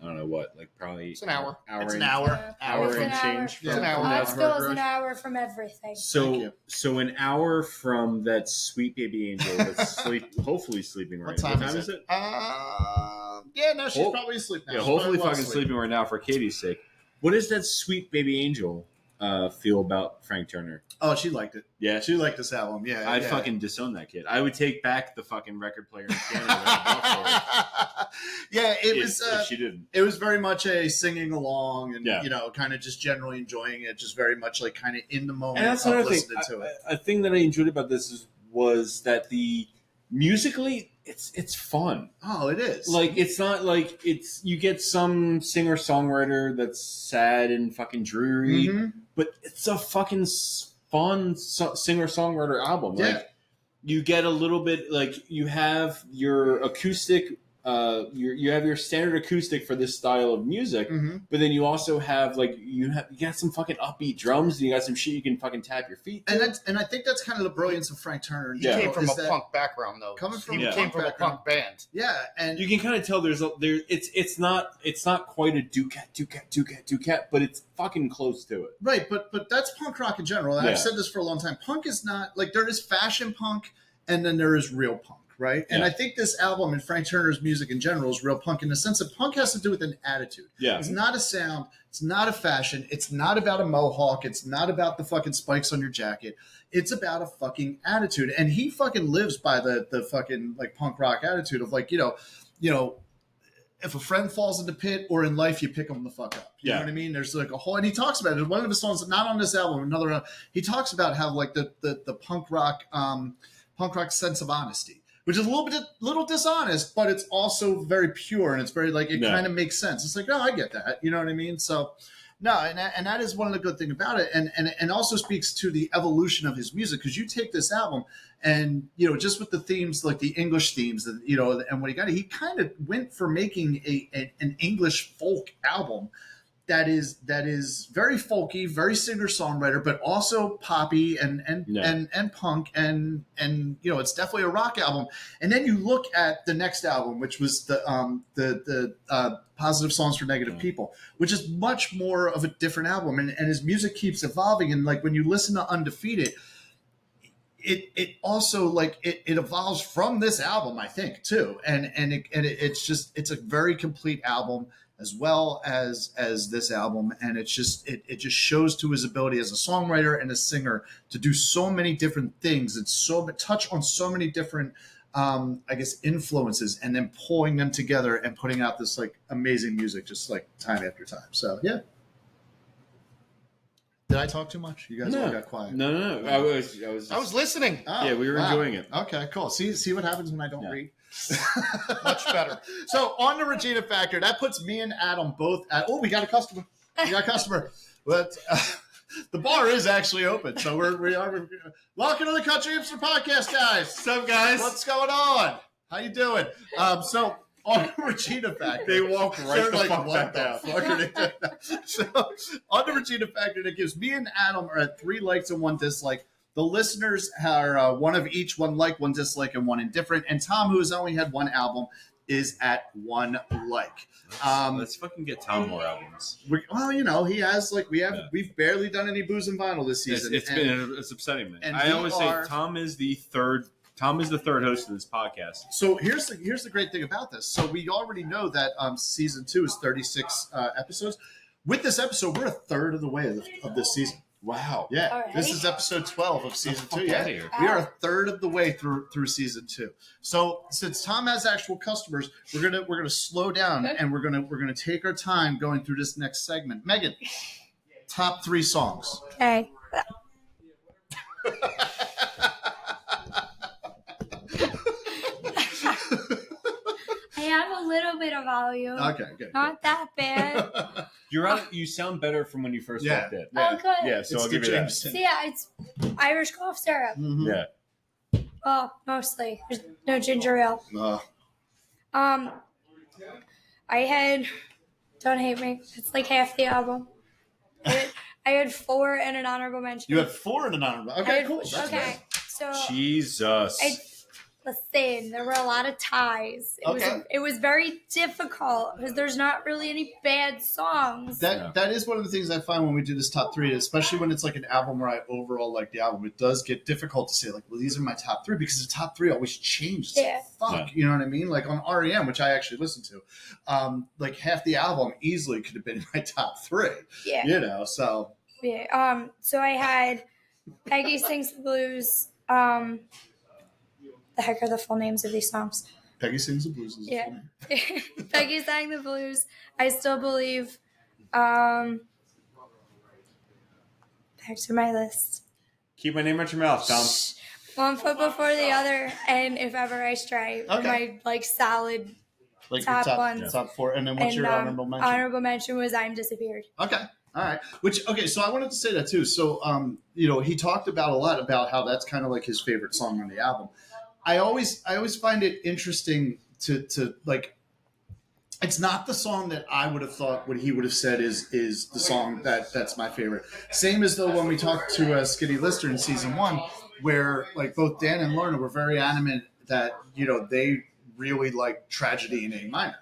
I don't know what, like probably it's an hour. It's an hour. Hour and change. It's an hour. Knoxville is an hour from everything. So an hour from that sweet baby angel that's hopefully sleeping right now. What time is it? Yeah, no, she's probably asleep now. Yeah, hopefully fucking sleeping right now for Katie's sake. What does that sweet baby angel feel about Frank Turner? Oh, she liked it. Yeah, she liked this album. Yeah, I'd fucking disown that kid. I would take back the fucking record player in Canada. That if she didn't. It was very much a singing along and you know, kind of just generally enjoying it. Just very much like kind of in the moment. And that's another thing. To it. A thing that I enjoyed about this was that musically it's fun. Oh, it is. Like it's not like you get some singer songwriter that's sad and fucking dreary, but it's a fucking fun singer songwriter album. Yeah. Like you get a little bit like you have your acoustic you have your standard acoustic for this style of music, but then you also have you got some fucking upbeat drums, and you got some shit you can fucking tap your feet to. And I think that's kind of the brilliance of Frank Turner. He came from a punk background, though. He came from a punk band. Yeah, and you can kind of tell it's not quite a Ducat, but it's fucking close to it. Right, but that's punk rock in general. And I've said this for a long time. Punk is not like there is fashion punk, and then there is real punk. Right. And I think this album and Frank Turner's music in general is real punk in the sense that punk has to do with an attitude. Yeah. It's not a sound. It's not a fashion. It's not about a mohawk. It's not about the fucking spikes on your jacket. It's about a fucking attitude. And he fucking lives by the fucking like punk rock attitude of like, you know, if a friend falls in the pit or in life, you pick them the fuck up. You know what I mean? There's like a whole, and he talks about it. One of his songs, not on this album, another, he talks about how like the punk rock sense of honesty, which is a little dishonest, but it's also very pure, and it's very like it kind of makes sense. It's like, no, I get that. You know what I mean? So, no, and that is one of the good things about it, and also speaks to the evolution of his music, because you take this album, and just with the themes, like the English themes, and and what he kind of went for making an English folk album. That is very folky, very singer-songwriter, but also poppy and punk and it's definitely a rock album. And then you look at the next album, which was the Positive Songs for Negative People, which is much more of a different album, and his music keeps evolving. And like when you listen to Undefeated, it also like it evolves from this album, I think, too, and it's a very complete album, as well as this album, and it just shows to his ability as a songwriter and a singer to do so many different things and touch on so many different influences, and then pulling them together and putting out this like amazing music just like time after time. So yeah. Did I talk too much? You guys all got quiet. No. I was listening. Oh, yeah, we were enjoying it. Okay, cool. See what happens when I don't read. Much better. So on the Regina Factor, that puts me and Adam both at. Oh, we got a customer. But the bar is actually open, so we are. Welcome to the Country Hipster Podcast, guys. What's up, guys? What's going on? How you doing? So on the Regina Factor, they walk right the fuck what back the fuck are they doing? So on the Regina Factor, that gives me and Adam are at 3 likes and 1 dislike. The listeners are 1 of each, 1 like, 1 dislike, and 1 indifferent. And Tom, who has only had 1 album, is at 1 like. Let's fucking get Tom more albums. He has we've barely done any booze and vinyl this season. It's upsetting, man. And I always say Tom is the third host of this podcast. So here's the great thing about this. So we already know that season 2 is 36 episodes. With this episode, we're a third of the way of this season. Wow. Yeah. Alright. This is episode 12 of season 2. Outta Yeah. here. We are a third of the way through season 2. So since Tom has actual customers, we're gonna slow down and we're gonna take our time going through this next segment. Megan, top 3 songs. Okay. I have a little bit of volume. Okay, good. Not that bad. You sound better from when you first walked in. Oh, good. Yeah, so I'll give you that. So yeah, it's Irish cough syrup. Mm-hmm. Yeah. Well, mostly. There's no ginger ale. I had, don't hate me, it's like half the album. I had 4 and an honorable mention. You had 4 in an honorable. Okay, cool. That's Okay, so Jesus. listen, there were a lot of ties. It was very difficult because there's not really any bad songs. That is one of the things I find when we do this top 3, especially when it's like an album where I overall like the album. It does get difficult to say like, well, these are my top 3 because the top 3 always changes. Yeah. You know what I mean? Like on REM, which I actually listened to, like half the album easily could have been in my top 3. Yeah. So. Yeah. So I had Peggy Sings the Blues. The heck are the full names of these songs? Peggy Sings the Blues. Yeah. Peggy sang the blues. I Still Believe. Back to my list. Keep my name out your mouth, Tom. One Foot Before the Other, and If Ever I Stray. Okay. My solid like top your ones. Top 4. And then what's your honorable mention? Honorable mention was I'm Disappeared. Okay. All right. So I wanted to say that too. So, he talked about a lot about how that's kind of like his favorite song on the album. I always find it interesting to like it's not the song that I would have thought what he would have said is the song that's my favorite. Same as though when we talked to Skitty Lister in season 1, where like both Dan and Lorna were very adamant that they really like Tragedy in A minor.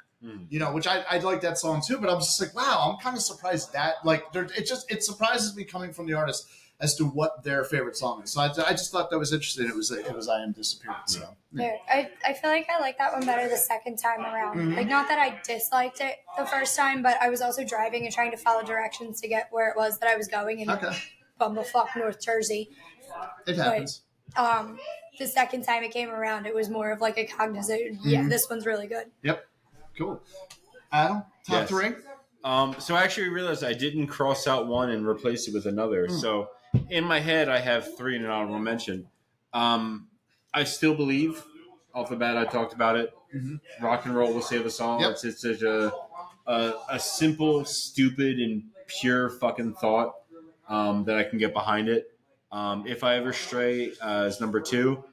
Which I like that song too, but I'm just like, wow, I'm kind of surprised that it surprises me coming from the artist as to what their favorite song is. So I just thought that was interesting. It was I Am Disappearing. So yeah. I feel like I like that one better the second time around. Mm-hmm. Like, not that I disliked it the first time, but I was also driving and trying to follow directions to get where it was that I was going in bumblefuck North Jersey. It happens. But, the second time it came around, it was more of like a cognizant. Yeah, this one's really good. Yep. Cool. Adam, top 3? So I actually realized I didn't cross out one and replace it with another. So in my head, I have 3 in an honorable mention. I Still Believe. Off the bat, I talked about it. Rock and Roll Will Save Us All. Yep. It's such a simple, stupid, and pure fucking thought that I can get behind it. If I Ever Stray is number 2.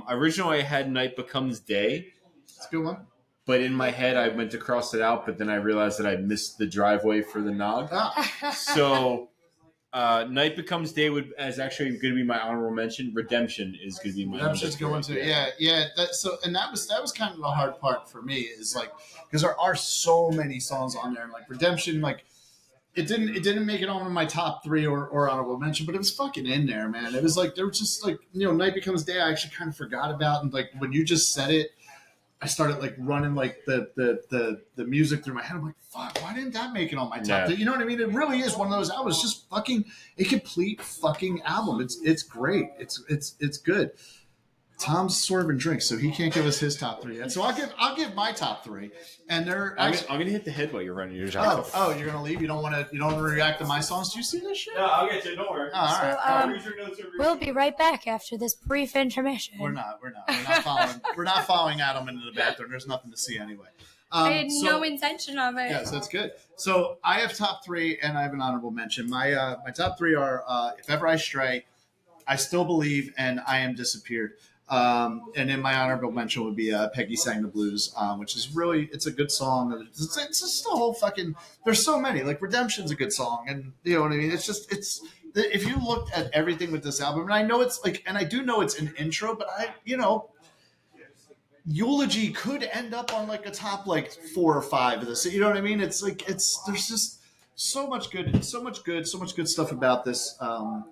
Originally, I had Night Becomes Day. It's a good one. But in my head, I went to cross it out, but then I realized that I missed the driveway for the nog. So Night Becomes Day is actually going to be my honorable mention. Redemption is going to be my Redemption's going to yeah. That was kind of the hard part for me is like because there are so many songs on there and like Redemption like it didn't make it on my top 3 or honorable mention, but it was fucking in there, man. It was like there was just like Night Becomes Day. I actually kind of forgot about and like when you just said it. I started like running like the music through my head. I'm like, fuck, why didn't that make it on my top? You know what I mean? It really is one of those albums. Just fucking a complete fucking album. It's great. It's good. Tom's swerving drinks, so he can't give us his top 3 yet. So I'll give my top 3, and they're. I'm gonna hit the head while you're running your top. Oh, you're gonna leave? You don't want to react to my songs? Do you see this shit? No, I'll get you. Don't worry. Oh, all right. We'll be right back after this brief intermission. We're not following. We're not following Adam into the bathroom. There's nothing to see anyway. I had no intention of it. Yes, that's good. So I have top 3, and I have an honorable mention. My top 3 are If Ever I Stray, I Still Believe, and I Am Disappeared. And in my honorable mention would be Peggy Sang the Blues, which is really, it's a good song. It's just a whole fucking, there's so many, like Redemption's a good song. And you know what I mean? If you looked at everything with this album, and I know it's like, and I do know it's an intro, but Eulogy could end up on like a top like 4 or 5 of this. You know what I mean? It's like, there's just so much good stuff about this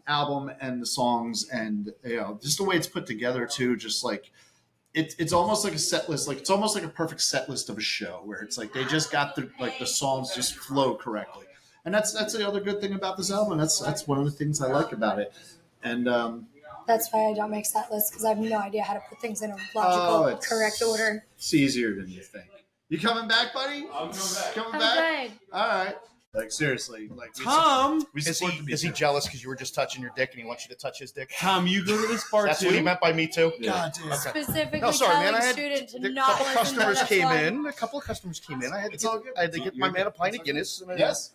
album and the songs and just the way it's put together too. Just like it's almost like a set list, like it's almost like a perfect set list of a show where it's like they just got the songs just flow correctly, and that's the other good thing about this album. That's one of the things I like about it, and that's why I don't make set lists because I have no idea how to put things in a logical, correct order. It's easier than you think. You coming back, buddy? I'm coming back. Coming I'm back? good. All right. Like seriously, like Tom, Is he jealous because you were just touching your dick and he wants you to touch his dick? Tom, you go to this bar That's too. what he meant by me too. God damn. Specifically No, sorry, man. telling I had students to a not couple listen customers to this came one. in. A couple of customers came in. I had It's all good. to get my man a pint of Guinness. And Yes.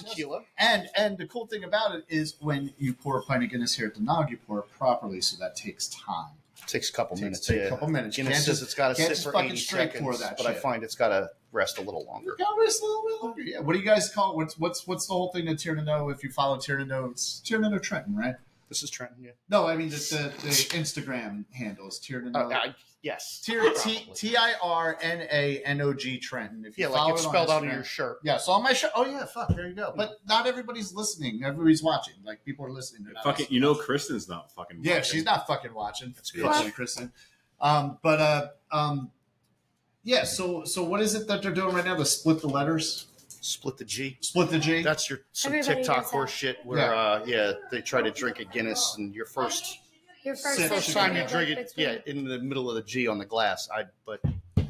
tequila. And the cool thing about it is when you pour a pint of Guinness here at the Nog, you pour it properly, so that takes time. Takes a couple minutes. Takes a couple minutes. Guinness Can't says just- it's got to can't sit just for fucking 80 straight pour seconds, that but I shit. find it's got to rest a little longer. Gotta rest a little bit longer. Yeah. What do you guys call it? What's the whole thing that Tier to Know? If you follow Tier to Know, it's Tier to Know Trenton, right? This is Trenton, yeah. No, I mean the Instagram handle is Tier to Know. Yes. TIRNANOG Trenton. If you Yeah, like follow it's it on spelled out on Instagram. your shirt. Yeah, so on my shirt. Oh yeah, fuck. There you go. But not everybody's listening. Everybody's watching. Like people are listening. They're not Fucking, listening. Kristen's not fucking. Yeah, watching. she's not fucking watching. That's good. Fucking Kristen. Yeah. So what is it that they're doing right now? To split the letters, Split the G. split the G. That's some Everybody TikTok does that. horse shit where they try to drink a Guinness and your first Sip. first Should time be you like drink it, between- in the middle of the G on the glass. But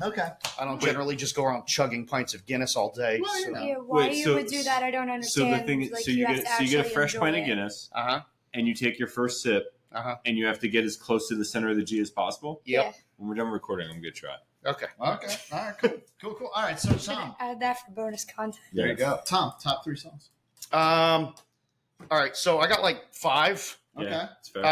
Okay. I don't generally just go around chugging pints of Guinness all day. Well, So. Yeah, why Wait, you so- would do that, I don't So understand. the thing is, Like, so you have get to a actually fresh pint enjoy of it. Guinness, Uh-huh. and you take your first sip, and you have to get as close to the center of the G as possible. Yep. When we're done recording, I'm gonna try. Okay. Okay. All right. Cool. All right. So Tom, Add that for bonus content. there you go. Tom, top 3 songs. All right. So I got like 5. Okay. Yeah, it's fair.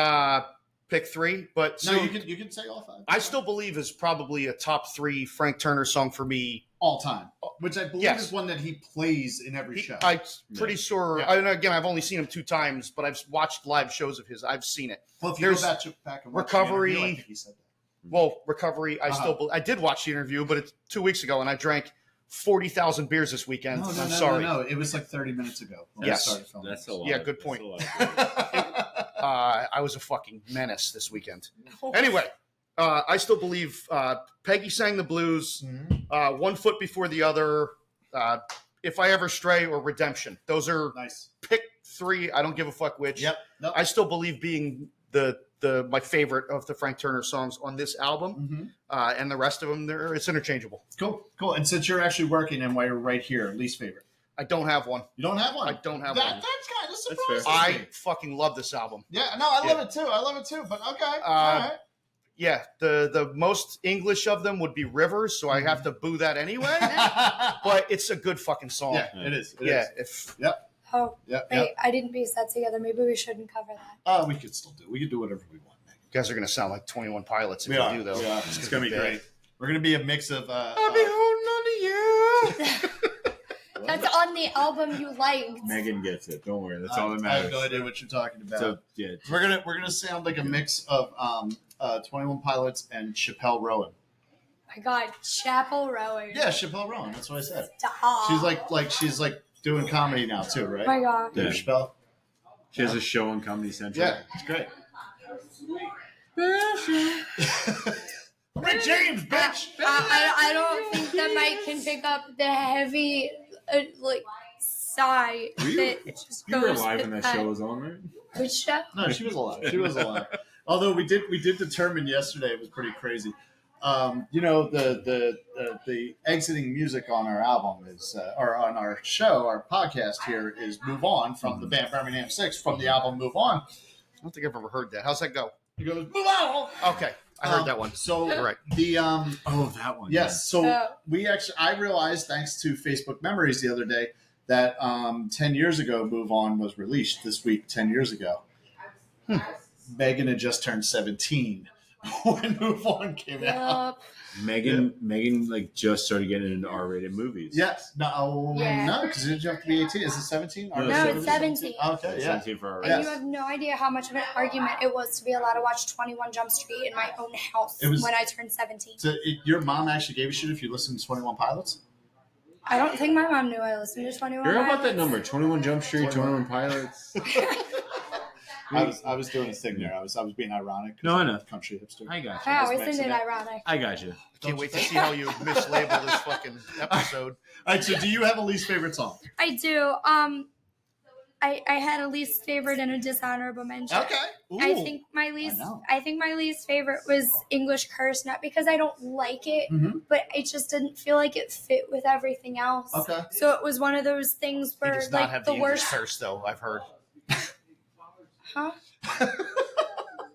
pick 3, but No, you can say all 5. I still believe is probably a top 3 Frank Turner song for me. All time, which I believe Yes. is one that he plays in every show. I'm pretty sure. Yeah. Again, I've only seen him 2 times, but I've watched live shows of his. I've seen it. Well, if you There's go back and watch Recovery. the interview, I think he said that. Well, Recovery. I did watch the interview, but it's 2 weeks ago, and I drank 40,000 beers this weekend. I'm sorry. No, it was like 30 minutes ago. When Yes. we started filming. That's a lot. Yeah, good point. That's a lot. I was a fucking menace this weekend. Anyway, I still believe Peggy Sang the Blues, One Foot Before the Other, If I Ever Stray, or Redemption. Those are Nice. pick 3. I don't give a fuck which. Yep. Nope. I still believe being my favorite of the Frank Turner songs on this album, and the rest of them, it's interchangeable. Cool. And since you're actually working and while you're right here, least favorite. I don't have one. You don't have one? I don't have that, one. That's kind of fair. surprising. I fucking love this album. Yeah, no, I love it too. But okay. All right. Yeah, the most English of them would be Rivers, so I have to boo that anyway. But it's a good fucking song. Yeah, it is. It is. If Oh, Yep. wait, I didn't piece that together. Maybe we shouldn't cover that. Oh, we could still do. We could do whatever we want. Megan. you guys are gonna sound like 21 Pilots if We you are. do though. We are. It's gonna be great. We're gonna be a mix of. I'll be holding on to you. That's on the album you liked. Megan gets it. Don't worry. That's all that I have matters. no idea what you're talking about. So yeah, We're gonna sound like a mix of 21 Pilots and Chappelle Rowan. My God, Chapel Rowan. Yeah, Chappelle Rowan. That's what I said. Stop. She's like doing comedy now too, right? My God. Yeah. Chappelle. she has a show on Comedy Central. Yeah, it's great. Rick James, bitch. I don't think the mic can pick up the heavy, sigh that it just You were goes alive with when that show was on, right? Which show? No, she was alive. She was alive. Although we did determine yesterday, it was pretty crazy. The exiting music on our album is, or on our show, our podcast here is "Move On" from the band Birmingham 6 from the album "Move On." I don't think I've ever heard that. How's that go? He goes, "Move on." Okay, I heard that one. So Right. the Oh, that one. yes, so Oh. I realized thanks to Facebook Memories the other day that 10 years ago, "Move On" was released this week. 10 years ago, Megan had just turned 17 when "Move On" came out. Yup. Megan like just started getting into R-rated movies. Yes. No, Yeah. no, because you have to be 18. Is it 17? No, No, it's 17. Okay, yeah. 17 for And R-rated. Yes. you have no idea how much of an argument it was to be allowed to watch 21 Jump Street in my own house It was- when I turned 17. So your mom actually gave you shit if you listened to 21 Pilots? I don't think my mom knew I listened to 21 You're about that Pilots. number. 21 Jump Street, 21 Pilots. I was doing a thing there. I was being ironic. 'cause No, I I'm know. a country hipster. I got Wow, was isn't mixing it it. ironic? I got you. Can't wait to see how you mislabel this fucking episode. All right, so do you have a least favorite song? I do. I had a least favorite and a dishonorable mention. Okay. Ooh. I think my least favorite was English Curse, not because I don't like it, Mhm. but it just didn't feel like it fit with everything else. Okay. So it was one of those things He where does not like have the the English worst. curse, though. I've heard. Huh?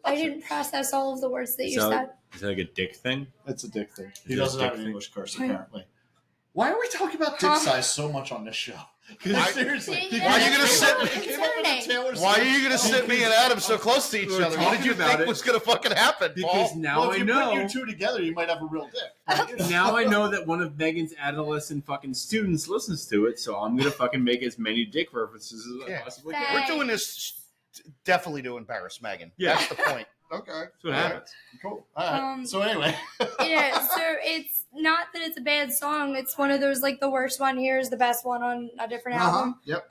I didn't process all of the words that you So- said. Is that like a dick thing? It's a dick thing. He Is it a doesn't have dick an thing? English curse, apparently. Why are we talking about dick Huh? size so much on this show? Why- Seriously. Yeah, Why are you gonna sit- it's Came up with a concerning. Taylor Why are you Swift going to song. sit me and Adam so close to each We were other? What did you talking about think it. was going to fucking happen, Because Paul? now Well, if I you know. put you two together, you might have a real dick. Now I know that one of Megan's adolescent fucking students listens to it, so I'm gonna fucking make as many dick references as I Yeah. possibly Thanks. can. We're doing this definitely to embarrass Megan. Yeah. That's the point. Okay. That's what happens. Cool. All right. So anyway. Yeah, so it's not that it's a bad song. It's one of those like the worst one here is the best one on a different album. Yep.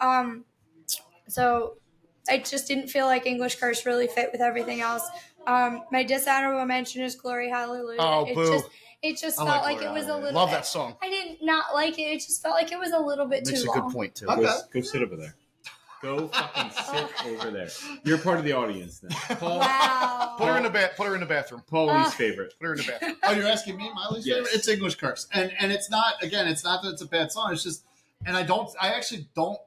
So I just didn't feel like English Curse really fit with everything else. My dishonorable mention is Glory Hallelujah. Oh, boo. It just I felt like like Glory it was a Hallelujah. little Love bit- that song. I did not like it. It just felt like it was a little bit Makes too a long. good point, too. Okay. Go sit over there. Go fucking sit over there. You're part of the audience now. Paul, Wow. Put her in the bathroom. Paul least favorite. Put her in the bathroom. Oh, you're asking me my least Yes. favorite? It's English Curse. And it's not, again, it's not that it's a bad song. It's just, and I actually don't.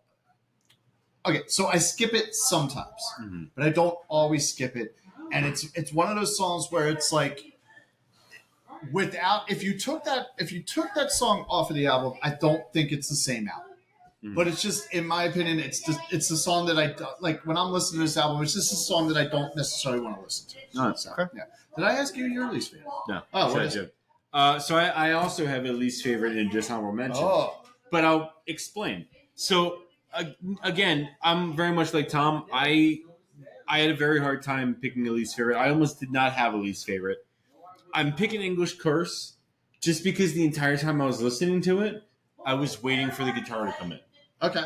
Okay, so I skip it sometimes, but I don't always skip it. And it's one of those songs where it's like, if you took that song off of the album, I don't think it's the same album. but it's just, in my opinion, it's the song that I like when I'm listening to this album. It's just a song that I don't necessarily want to listen to. No, it's okay. Yeah. Did I ask you your least favorite? No. Oh, what is it? So I also have a least favorite and dishonorable mention. Oh. But I'll explain. So again, I'm very much like Tom. I had a very hard time picking a least favorite. I almost did not have a least favorite. I'm picking English Curse just because the entire time I was listening to it, I was waiting for the guitar to come in. Okay.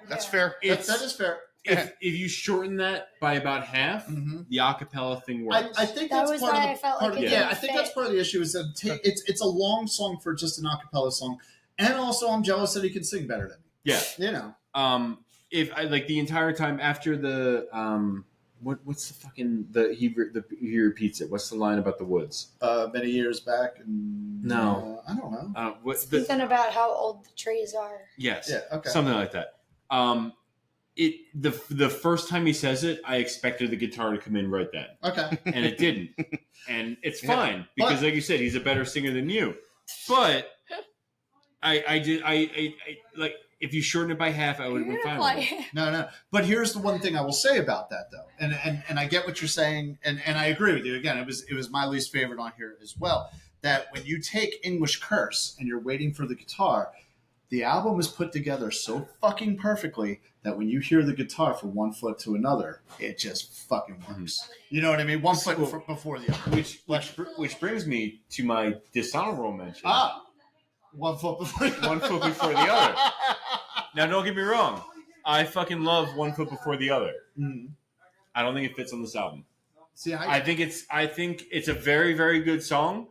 That's fair. That is fair. If you shorten that by about half, the acapella thing works. I think That that's was part why of I felt part like of, it yeah. didn't I think fit. that's part of the issue is that it's a long song for just an acapella song, and also I'm jealous that he can sing better than me. Yeah, you know. If I like the entire time after the what's the fucking he repeats it. What's the line about the woods? Many years back. And, No, I don't know. Something about how old the trees are. Yes, yeah, okay, something like that. The first time he says it, I expected the guitar to come in right then. Okay, and it didn't, and it's fine because, like you said, he's a better singer than you. But I like. If you shorten it by half, I would have been fine with it. No. But here's the one thing I will say about that, though, and I get what you're saying, and I agree with you. Again, it was my least favorite on here as well. That when you take English Curse and you're waiting for the guitar, the album is put together so fucking perfectly that when you hear the guitar from one foot to another, it just fucking works. You know what I mean? One foot before the other. Which brings me to my dishonorable mention. One foot before the other. Now, don't get me wrong. I fucking love One Foot Before the Other. Mm. I don't think it fits on this album. See, I think it's a very, very good song.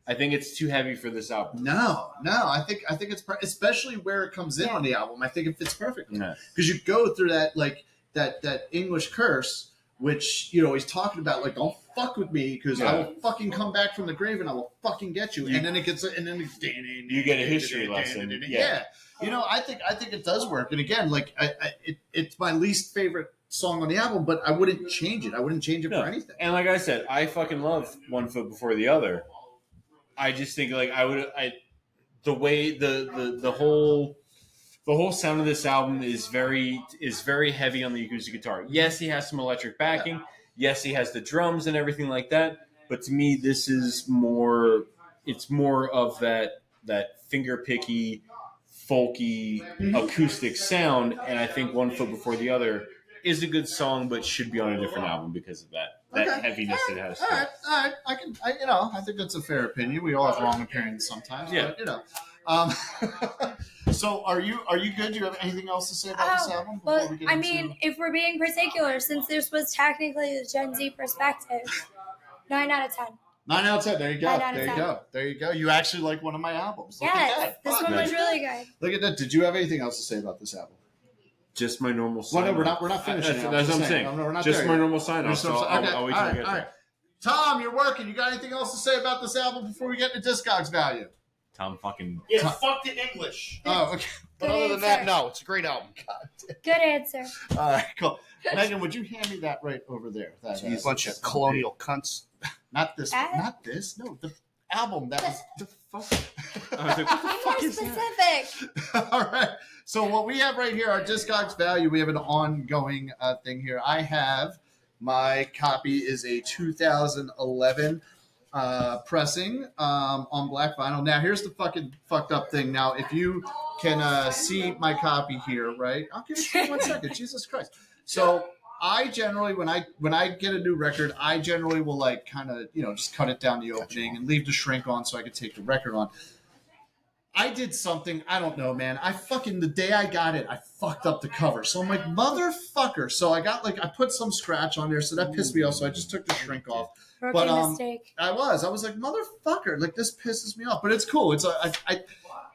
I think it's too heavy for this album. No. I think it's especially where it comes in on the album. I think it fits perfectly because you go through that like that English Curse, which he's talking about like don't fuck with me because I will fucking come back from the grave and I will fucking get you. And then it gets you get a history lesson. Yeah. I think it does work. And again, like it's my least favorite song on the album, but I wouldn't change it. I wouldn't change it for anything. And like I said, I fucking love One Foot Before the Other. I just think like the way the whole sound of this album is very heavy on the acoustic guitar. Yes, he has some electric backing. Yeah. Yes, he has the drums and everything like that. But to me, this is more. It's more of that finger picky, folky acoustic sound, and I think One Foot Before the Other is a good song, but should be on a different album because of that heaviness it has. All right. I think that's a fair opinion. We all have wrong opinions sometimes. Yeah. But, so are you good? Do you have anything else to say about this album? Well, if we're being particular, since this was technically the Gen Z perspective, 9 out of 10. 9 out of 10. There you go. 9 out of 10. There you go. You actually like one of my albums. Look yes, at that. this one was really good. Look at that. Did you have anything else to say about this album? Just my normal sign. Well, no, we're not finishing. That's what I'm saying. No, we're not just there my yet. normal sign off. So I'll wait till I get there. Tom, you're working. You got anything else to say about this album before we get into Discogs value? Tom fucking... Yeah, fucked it English. Oh, okay. But other than that, no, it's a great album. Good answer. All right, cool. Megan, would you hand me that right over there? That bunch of colonial cunts. Not this. Not this. No, the album. That was the fuck. I was like, what the fuck is specific. All right. So what we have right here, our Discogs value, we have an ongoing thing here. I have my copy is a 2011 pressing on black vinyl. Now, here's the fucking fucked up thing. Now, if you can see my copy here, right? I'll give it to you 1 second. Jesus Christ. So I generally, when I get a new record, I generally will like kind of, just cut it down the opening and leave the shrink on so I could take the record on. I did something, I don't know, man. The day I got it, I fucked up the cover. So I'm like, motherfucker. So I got I put some scratch on there, so that pissed me off. So I just took the shrink off. Mistake. I was like, motherfucker, like this pisses me off. But it's cool. It's I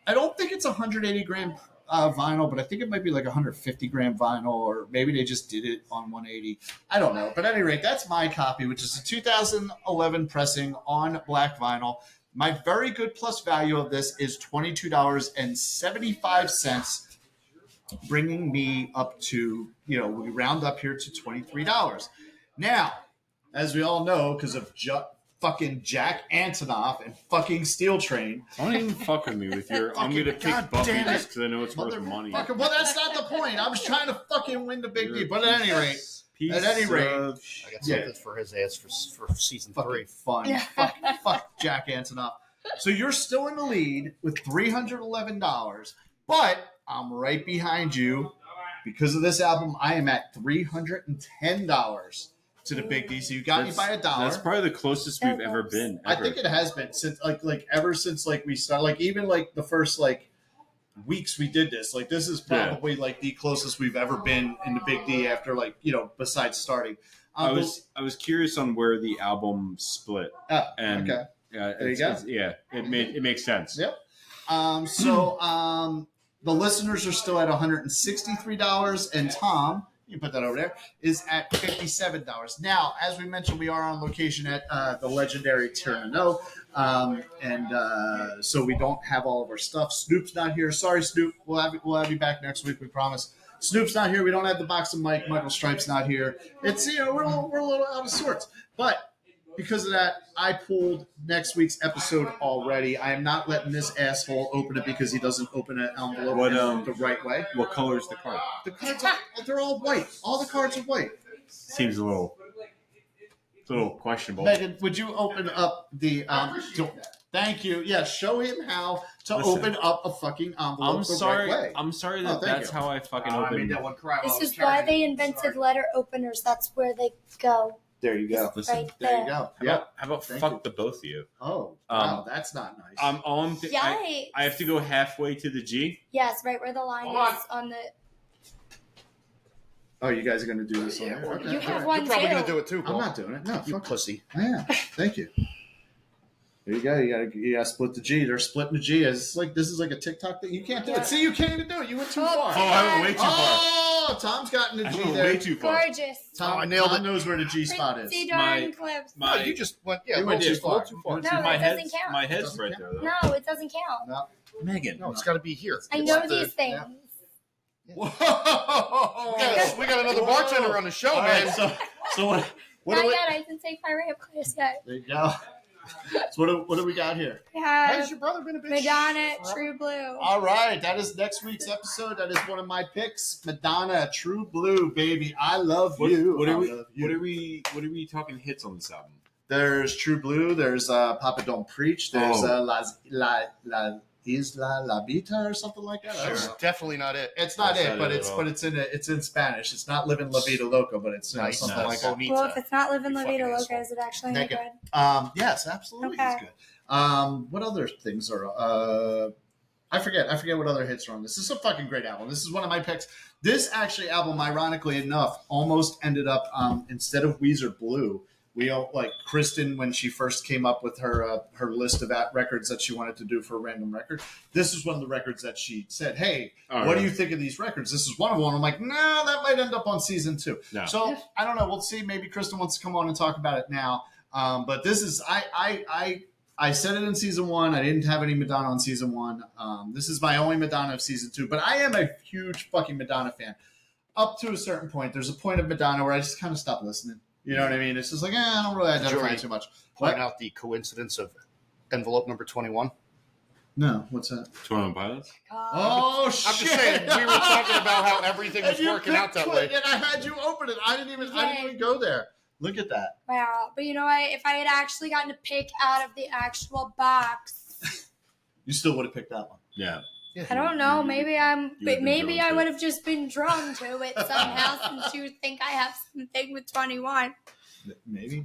don't think it's 180 gram vinyl, but I think it might be like 150 gram vinyl, or maybe they just did it on 180. I don't know. But at any rate, that's my copy, which is a 2011 pressing on black vinyl. My very good plus value of this is $22.75, bringing me up to, we round up here to $23. Now, as we all know, because of fucking Jack Antonoff and fucking Steel Train. Don't even fuck with me with your. I'm gonna pick God Buffy damn it. just because I know it's worth money. Fucking, well, that's not the point. I was trying to fucking win the big D. But at any rate, Piece at any rate, of I got something for his ass for season 3. fun. fuck Jack Antonoff. So you're still in the lead with $311, but I'm right behind you. Because of this album, I am at $310 to the big D. So you got me by $1. That's probably the closest we've ever been. I think it has been since like ever since like we started, like even like the first like weeks we did this. Like this is probably like the closest we've ever been in the big D after like, you know, besides starting. I was curious on where the album split. And okay. There you go. It makes sense. Yep. The listeners are still at $163, and Tom, you put that over there, is at $57. Now, as we mentioned, we are on location at the legendary Tirano, so we don't have all of our stuff. Snoop's not here. Sorry, Snoop. We'll have you back next week. We promise. Snoop's not here. We don't have the box of Mike. Michael Stripe's not here. It's we're a little out of sorts, but. Because of that, I pulled next week's episode already. I am not letting this asshole open it because he doesn't open an envelope the right way. What color is the card? The cards they're all white. All the cards are white. Seems a little questionable. Megan, would you open up the thank you. Yeah, show him how to open up a fucking envelope right way. I'm sorry that's how I fucking open. I made that one cry. This is why they invented letter openers. That's where they go. There you go. Right there you go. How about fuck the both of you? Oh, wow, that's not nice. I have to go halfway to the G? Yes, right where the line is on the... Oh, you guys are going to do this on there? Okay. You have one, You're probably too. going to do it, too, Paul. I'm not doing it. No, You pussy. Yeah, thank you. There you go. You gotta split the G. They're splitting the G. It's like this is like a TikTok thing. You can't do it. See, you can't even do it. You went too far. Oh, I went way too far. Oh, Tom's gotten the G there. Way too far. Gorgeous. Tom, I nailed Tom it. knows where the G spot is. Pretty darn clips. No, you just went, You went too far. No, my that head's, doesn't count. My head's Doesn't right count. there, though. No, it doesn't count. No. Megan. No, it's got to be here. I know these things. Whoa. We got another bartender on the show, man. So what Not do we? yet. I didn't take my rap class yet. There you go. So what do we got here? We Has have your brother been a bitch? Madonna, True Blue. All right, that is next week's episode. That is one of my picks. Madonna, True Blue, baby. I love you. What are I love you. we talking hits on this album? There's True Blue. There's Papa Don't Preach. There's La Isla La Vita or something like that. I don't Sure. know. Definitely not it. It's not That's it, not but it it's at all. but it's in Spanish. It's not Living La Vida Loca, but it's Nice. something Nice. like that. Bonita. Well, if it's not Living La Fucking Vida asshole. Loca, is it actually any Negative. good? Yes, absolutely, Okay. it's good. What other things are? I forget what other hits are on this. This is a fucking great album. This is one of my picks. This actually album, ironically enough, almost ended up instead of Weezer Blue. We all like Kristen when she first came up with her list of records that she wanted to do for a random record. This is one of the records that she said, "Hey, what do you think of these records?" This is one of them. I'm like, no, that might end up on season 2. No. So I don't know. We'll see. Maybe Kristen wants to come on and talk about it now. But this is I said it in season 1. I didn't have any Madonna on season 1. This is my only Madonna of season 2. But I am a huge fucking Madonna fan. Up to a certain point, there's a point of Madonna where I just kind of stop listening. You know what I mean? It's just like, I don't really identify Jury. too much. Point What? out the coincidence of envelope number 21. No, what's that? 21 Pilots? Oh, shit. I'm just saying, we were talking about how everything was And you working out that picked way. it, And I had you open it. I didn't even go there. Look at that. Wow. But you know what? If I had actually gotten to pick out of the actual box, You still would have picked that one. Yeah. I don't know. Maybe maybe I drawn to would it. have just been drawn to it somehow since you think I have something with 21. Maybe.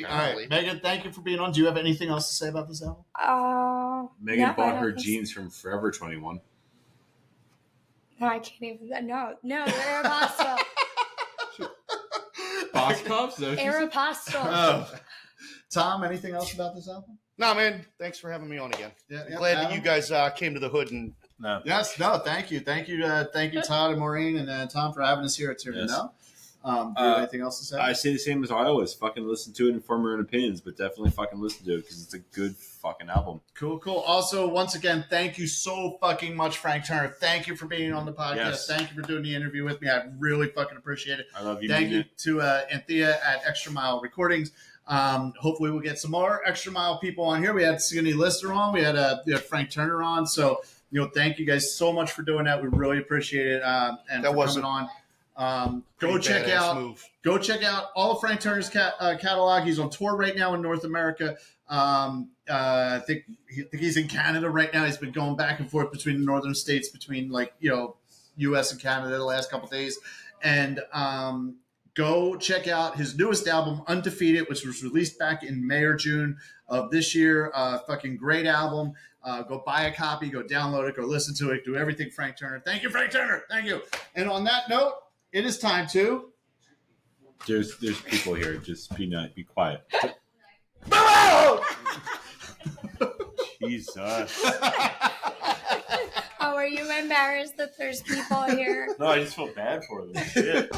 All Probably. right. Megan, thank you for being on. Do you have anything else to say about this album? Megan No, I bought don't her think so. jeans from Forever 21. No, I can't even. No, they're Aeropostale. Boss Cops? Aeropostale. Oh. Tom, anything else about this album? No, man. Thanks for having me on again. Yeah, I'm glad that Adam? you guys came to the hood and No. Yes, no, thank you, Todd and Maureen and Tom for having us here at Tier to Yes. Know. Do you have anything else to say? I say the same as I always. Fucking listen to it and form your own opinions, but definitely fucking listen to it because it's a good fucking album. Cool. Also, once again, thank you so fucking much, Frank Turner. Thank you for being on the podcast. Yes. Thank you for doing the interview with me. I really fucking appreciate it. I love you. Thank you to Anthea at Extra Mile Recordings. Hopefully we'll get some more Extra Mile people on here. We had Skinny Lister on. We had Frank Turner on. So, thank you guys so much for doing that. We really appreciate it. And that for coming on. Go check out all of Frank Turner's catalog. He's on tour right now in North America. I think he's in Canada right now. He's been going back and forth between the northern states, between U.S. and Canada the last couple of days. And go check out his newest album, Undefeated, which was released back in May or June of this year. Fucking great album. Go buy a copy, go download it, go listen to it, do everything Frank Turner. Thank you, Frank Turner. Thank you. And on that note, it is time to... There's people here. Just be quiet. Jesus. Oh, are you embarrassed that there's people here? No, I just feel bad for them. Shit.